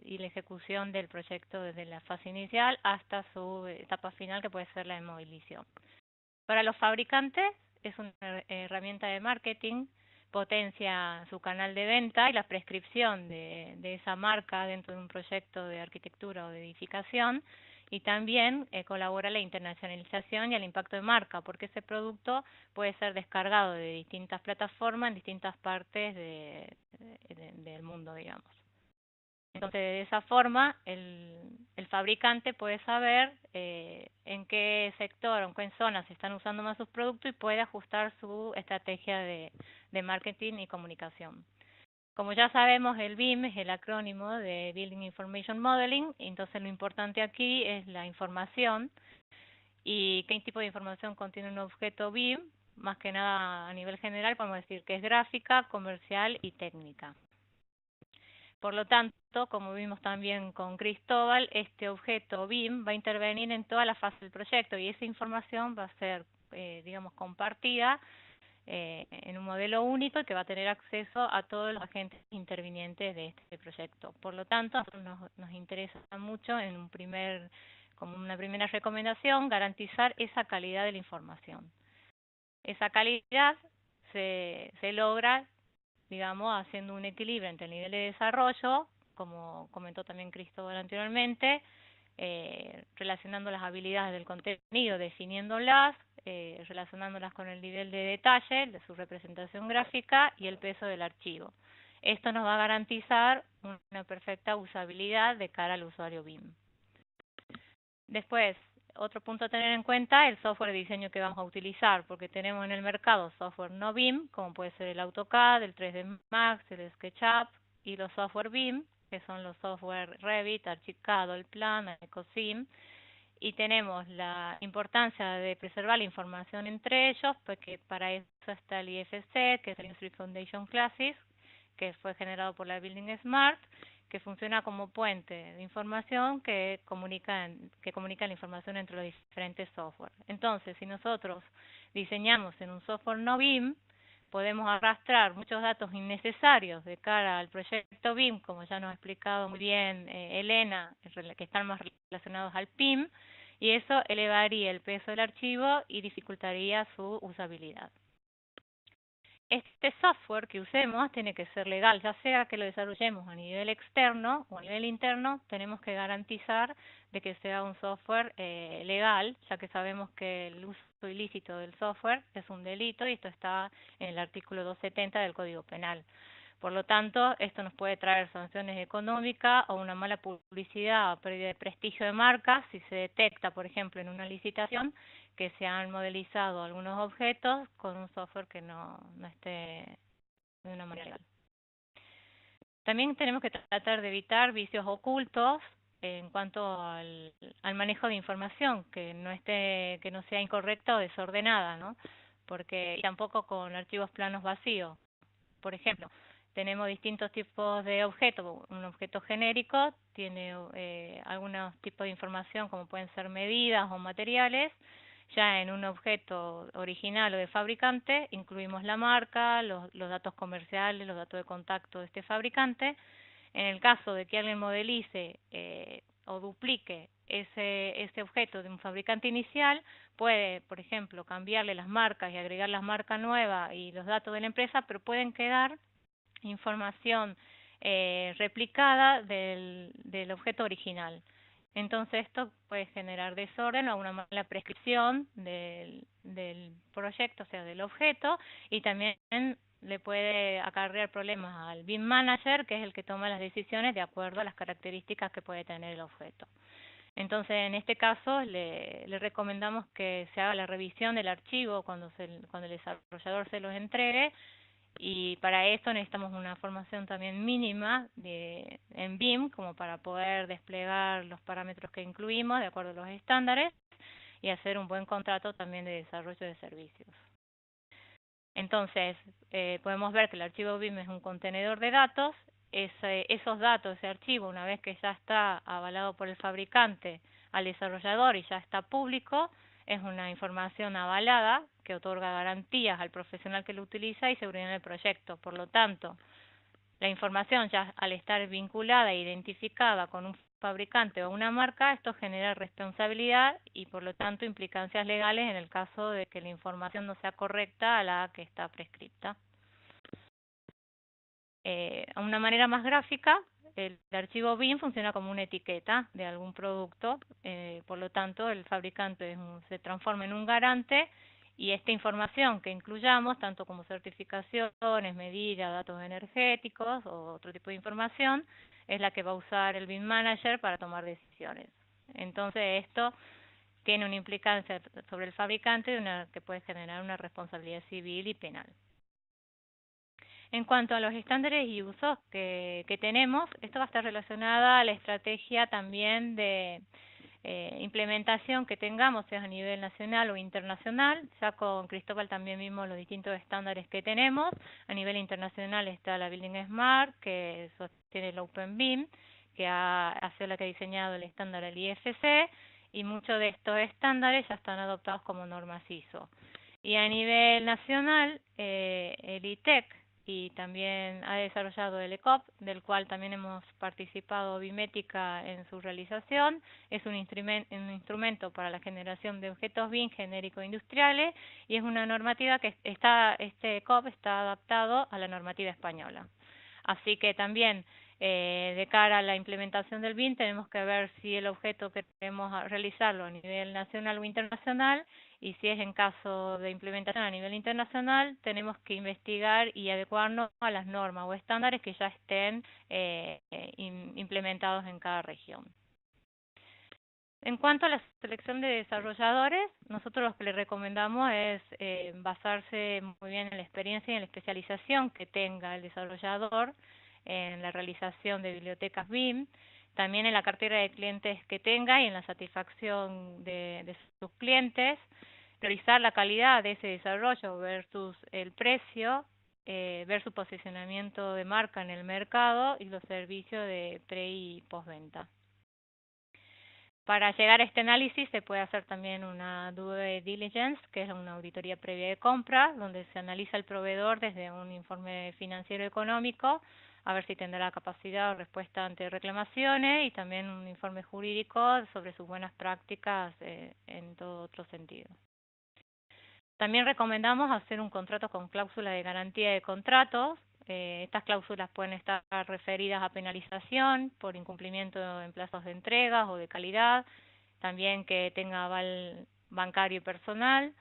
y la ejecución del proyecto, desde la fase inicial hasta su etapa final, que puede ser la de movilización. Para los fabricantes es una herramienta de marketing, potencia su canal de venta y la prescripción de esa marca dentro de un proyecto de arquitectura o de edificación, y también colabora a la internacionalización y al impacto de marca, porque ese producto puede ser descargado de distintas plataformas en distintas partes del mundo, digamos. Entonces, de esa forma, el fabricante puede saber en qué sector o en qué zona se están usando más sus productos y puede ajustar su estrategia de marketing y comunicación. Como ya sabemos, el BIM es el acrónimo de Building Information Modeling, entonces lo importante aquí es la información y qué tipo de información contiene un objeto BIM. Más que nada, a nivel general, podemos decir que es gráfica, comercial y técnica. Por lo tanto, como vimos también con Cristóbal, este objeto BIM va a intervenir en toda la fase del proyecto y esa información va a ser, digamos, compartida en un modelo único y que va a tener acceso a todos los agentes intervinientes de este proyecto. Por lo tanto, a nosotros nos interesa mucho, como una primera recomendación, garantizar esa calidad de la información. Esa calidad se logra, digamos, haciendo un equilibrio entre el nivel de desarrollo, como comentó también Cristóbal anteriormente, relacionando las habilidades del contenido, definiéndolas, relacionándolas con el nivel de detalle de su representación gráfica y el peso del archivo. Esto nos va a garantizar una perfecta usabilidad de cara al usuario BIM. Después, otro punto a tener en cuenta, el software de diseño que vamos a utilizar, porque tenemos en el mercado software no BIM, como puede ser el AutoCAD, el 3D Max, el SketchUp, y los software BIM, que son los software Revit, Archicad, Allplan, EcoSim, y tenemos la importancia de preservar la información entre ellos, porque para eso está el IFC, que es el Industry Foundation Classes, que fue generado por la Building Smart, que funciona como puente de información que comunica la información entre los diferentes software. Entonces, si nosotros diseñamos en un software no BIM, podemos arrastrar muchos datos innecesarios de cara al proyecto BIM, como ya nos ha explicado muy bien Elena, que están más relacionados al PIM, y eso elevaría el peso del archivo y dificultaría su usabilidad. Este software que usemos tiene que ser legal, ya sea que lo desarrollemos a nivel externo o a nivel interno, tenemos que garantizar de que sea un software legal, ya que sabemos que el uso ilícito del software es un delito y esto está en el artículo 270 del Código Penal. Por lo tanto, esto nos puede traer sanciones económicas o una mala publicidad o pérdida de prestigio de marca si se detecta, por ejemplo, en una licitación que se han modelizado algunos objetos con un software que no esté de una manera legal. También tenemos que tratar de evitar vicios ocultos en cuanto al manejo de información, que no sea incorrecta o desordenada, ¿no? Porque tampoco con archivos planos vacíos. Por ejemplo, tenemos distintos tipos de objetos. Un objeto genérico tiene algunos tipos de información, como pueden ser medidas o materiales. Ya en un objeto original o de fabricante incluimos la marca, los datos comerciales, los datos de contacto de este fabricante. En el caso de que alguien modelice o duplique ese objeto de un fabricante inicial, puede, por ejemplo, cambiarle las marcas y agregar las marcas nuevas y los datos de la empresa, pero pueden quedar información replicada del objeto original. Entonces esto puede generar desorden o una mala prescripción del proyecto, o sea, del objeto, y también le puede acarrear problemas al BIM Manager, que es el que toma las decisiones de acuerdo a las características que puede tener el objeto. Entonces, en este caso, le recomendamos que se haga la revisión del archivo cuando el desarrollador se los entregue, y para esto necesitamos una formación también mínima en BIM, como para poder desplegar los parámetros que incluimos de acuerdo a los estándares y hacer un buen contrato también de desarrollo de servicios. Entonces, podemos ver que el archivo BIM es un contenedor de datos. Esos datos, ese archivo, una vez que ya está avalado por el fabricante al desarrollador y ya está público, es una información avalada que otorga garantías al profesional que lo utiliza y seguridad en el proyecto. Por lo tanto, la información ya al estar vinculada e identificada con un fabricante o una marca, esto genera responsabilidad y por lo tanto implicancias legales en el caso de que la información no sea correcta a la que está prescripta. A una manera más gráfica, el archivo BIM funciona como una etiqueta de algún producto, por lo tanto el fabricante se transforma en un garante y esta información que incluyamos, tanto como certificaciones, medidas, datos energéticos o otro tipo de información, es la que va a usar el BIM Manager para tomar decisiones. Entonces esto tiene una implicancia sobre el fabricante que puede generar una responsabilidad civil y penal. En cuanto a los estándares y usos que tenemos, esto va a estar relacionado a la estrategia también de implementación que tengamos, sea a nivel nacional o internacional. Ya con Cristóbal también vimos los distintos estándares que tenemos. A nivel internacional está la Building Smart, que sostiene el Open BIM, que ha sido la que ha diseñado el estándar del IFC, y muchos de estos estándares ya están adoptados como normas ISO. Y a nivel nacional, el ITEC, y también ha desarrollado el ECOP, del cual también hemos participado Bimética en su realización. Es un instrumento para la generación de objetos BIM genéricos industriales y es una normativa que este ECOP está adaptado a la normativa española. Así que también de cara a la implementación del BIM tenemos que ver si el objeto queremos realizarlo a nivel nacional o internacional, y si es en caso de implementación a nivel internacional, tenemos que investigar y adecuarnos a las normas o estándares que ya estén implementados en cada región. En cuanto a la selección de desarrolladores, nosotros lo que les recomendamos es basarse muy bien en la experiencia y en la especialización que tenga el desarrollador en la realización de bibliotecas BIM, también en la cartera de clientes que tenga y en la satisfacción de sus clientes, revisar la calidad de ese desarrollo versus el precio, ver su posicionamiento de marca en el mercado y los servicios de pre y postventa. Para llegar a este análisis se puede hacer también una due diligence, que es una auditoría previa de compra, donde se analiza el proveedor desde un informe financiero económico, a ver si tendrá la capacidad o respuesta ante reclamaciones, y también un informe jurídico sobre sus buenas prácticas en todo otro sentido. También recomendamos hacer un contrato con cláusula de garantía de contratos. Estas cláusulas pueden estar referidas a penalización por incumplimiento en plazos de entregas o de calidad, también que tenga aval bancario y personal.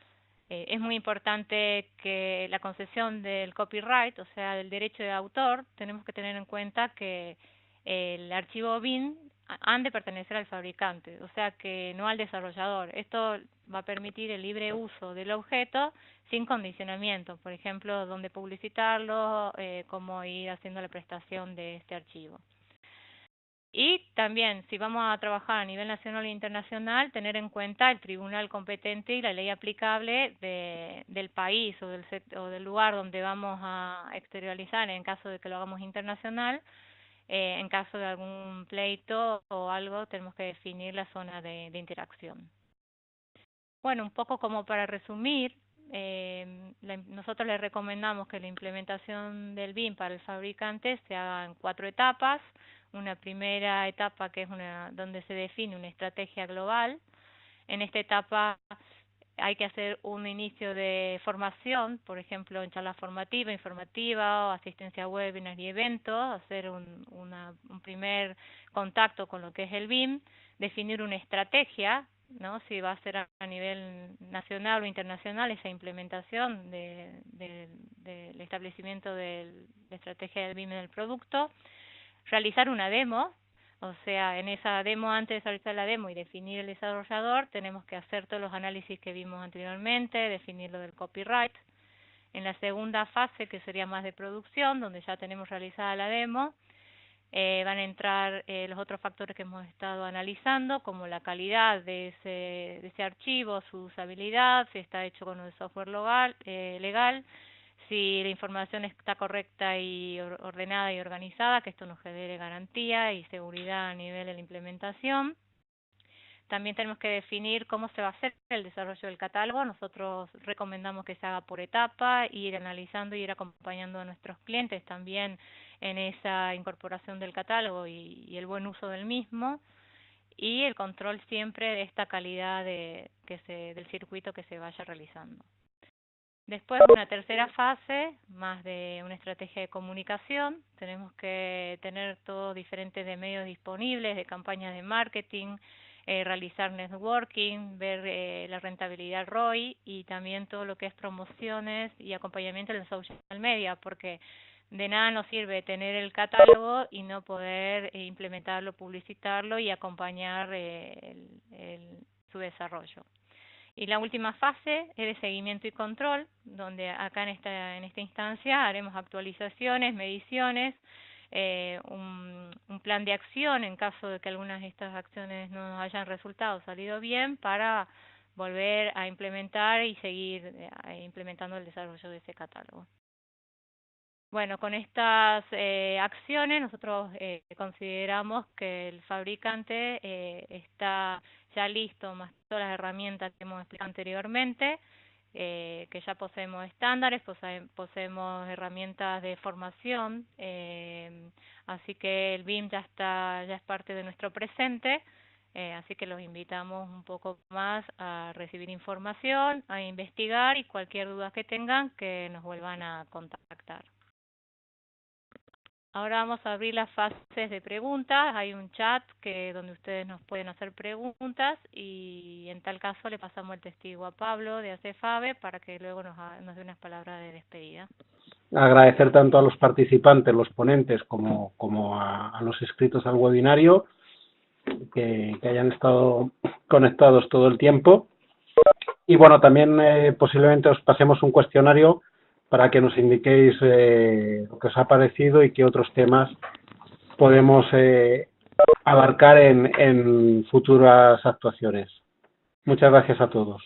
Es muy importante que la concesión del copyright, o sea, del derecho de autor, tenemos que tener en cuenta que el archivo BIM han de pertenecer al fabricante, o sea que no al desarrollador. Esto va a permitir el libre uso del objeto sin condicionamiento, por ejemplo, dónde publicitarlo, cómo ir haciendo la prestación de este archivo. Y también, si vamos a trabajar a nivel nacional e internacional, tener en cuenta el tribunal competente y la ley aplicable del país o del lugar donde vamos a exteriorizar en caso de que lo hagamos internacional. En caso de algún pleito o algo, tenemos que definir la zona de interacción. Bueno, un poco como para resumir, nosotros les recomendamos que la implementación del BIM para el fabricante se haga en 4 etapas. Una primera etapa que es donde se define una estrategia global. En esta etapa hay que hacer un inicio de formación, por ejemplo, en charla formativa, informativa, o asistencia a webinars y eventos, hacer un primer contacto con lo que es el BIM, definir una estrategia, ¿no? Si va a ser a nivel nacional o internacional esa implementación del establecimiento de la estrategia del BIM en el producto, realizar una demo. O sea, en esa demo, antes de realizar la demo y definir el desarrollador, tenemos que hacer todos los análisis que vimos anteriormente, definir lo del copyright. En la segunda fase, que sería más de producción, donde ya tenemos realizada la demo, van a entrar los otros factores que hemos estado analizando, como la calidad de ese archivo, su usabilidad, si está hecho con el software legal, si la información está correcta y ordenada y organizada, que esto nos genere garantía y seguridad a nivel de la implementación. También tenemos que definir cómo se va a hacer el desarrollo del catálogo. Nosotros recomendamos que se haga por etapa, ir analizando y ir acompañando a nuestros clientes también en esa incorporación del catálogo y el buen uso del mismo. Y el control siempre de esta calidad del circuito que se vaya realizando. Después, una tercera fase, más de una estrategia de comunicación. Tenemos que tener todos diferentes de medios disponibles, de campañas de marketing, realizar networking, ver la rentabilidad ROI y también todo lo que es promociones y acompañamiento en social media, porque de nada nos sirve tener el catálogo y no poder implementarlo, publicitarlo y acompañar su desarrollo. Y la última fase es de seguimiento y control, donde acá en esta instancia haremos actualizaciones, mediciones, un plan de acción en caso de que algunas de estas acciones no nos hayan resultado, salido bien, para volver a implementar y seguir implementando el desarrollo de ese catálogo. Bueno, con estas acciones nosotros consideramos que el fabricante está ya listo, más todas las herramientas que hemos explicado anteriormente, que ya poseemos estándares, poseemos herramientas de formación, así que el BIM ya es parte de nuestro presente, así que los invitamos un poco más a recibir información, a investigar y cualquier duda que tengan que nos vuelvan a contactar. Ahora vamos a abrir las fases de preguntas. Hay un chat donde ustedes nos pueden hacer preguntas y en tal caso le pasamos el testigo a Pablo de ACEFABE para que luego nos dé unas palabras de despedida. Agradecer tanto a los participantes, los ponentes, como a los inscritos al webinario que hayan estado conectados todo el tiempo. Y bueno, también posiblemente os pasemos un cuestionario para que nos indiquéis lo que os ha parecido y qué otros temas podemos abarcar en futuras actuaciones. Muchas gracias a todos.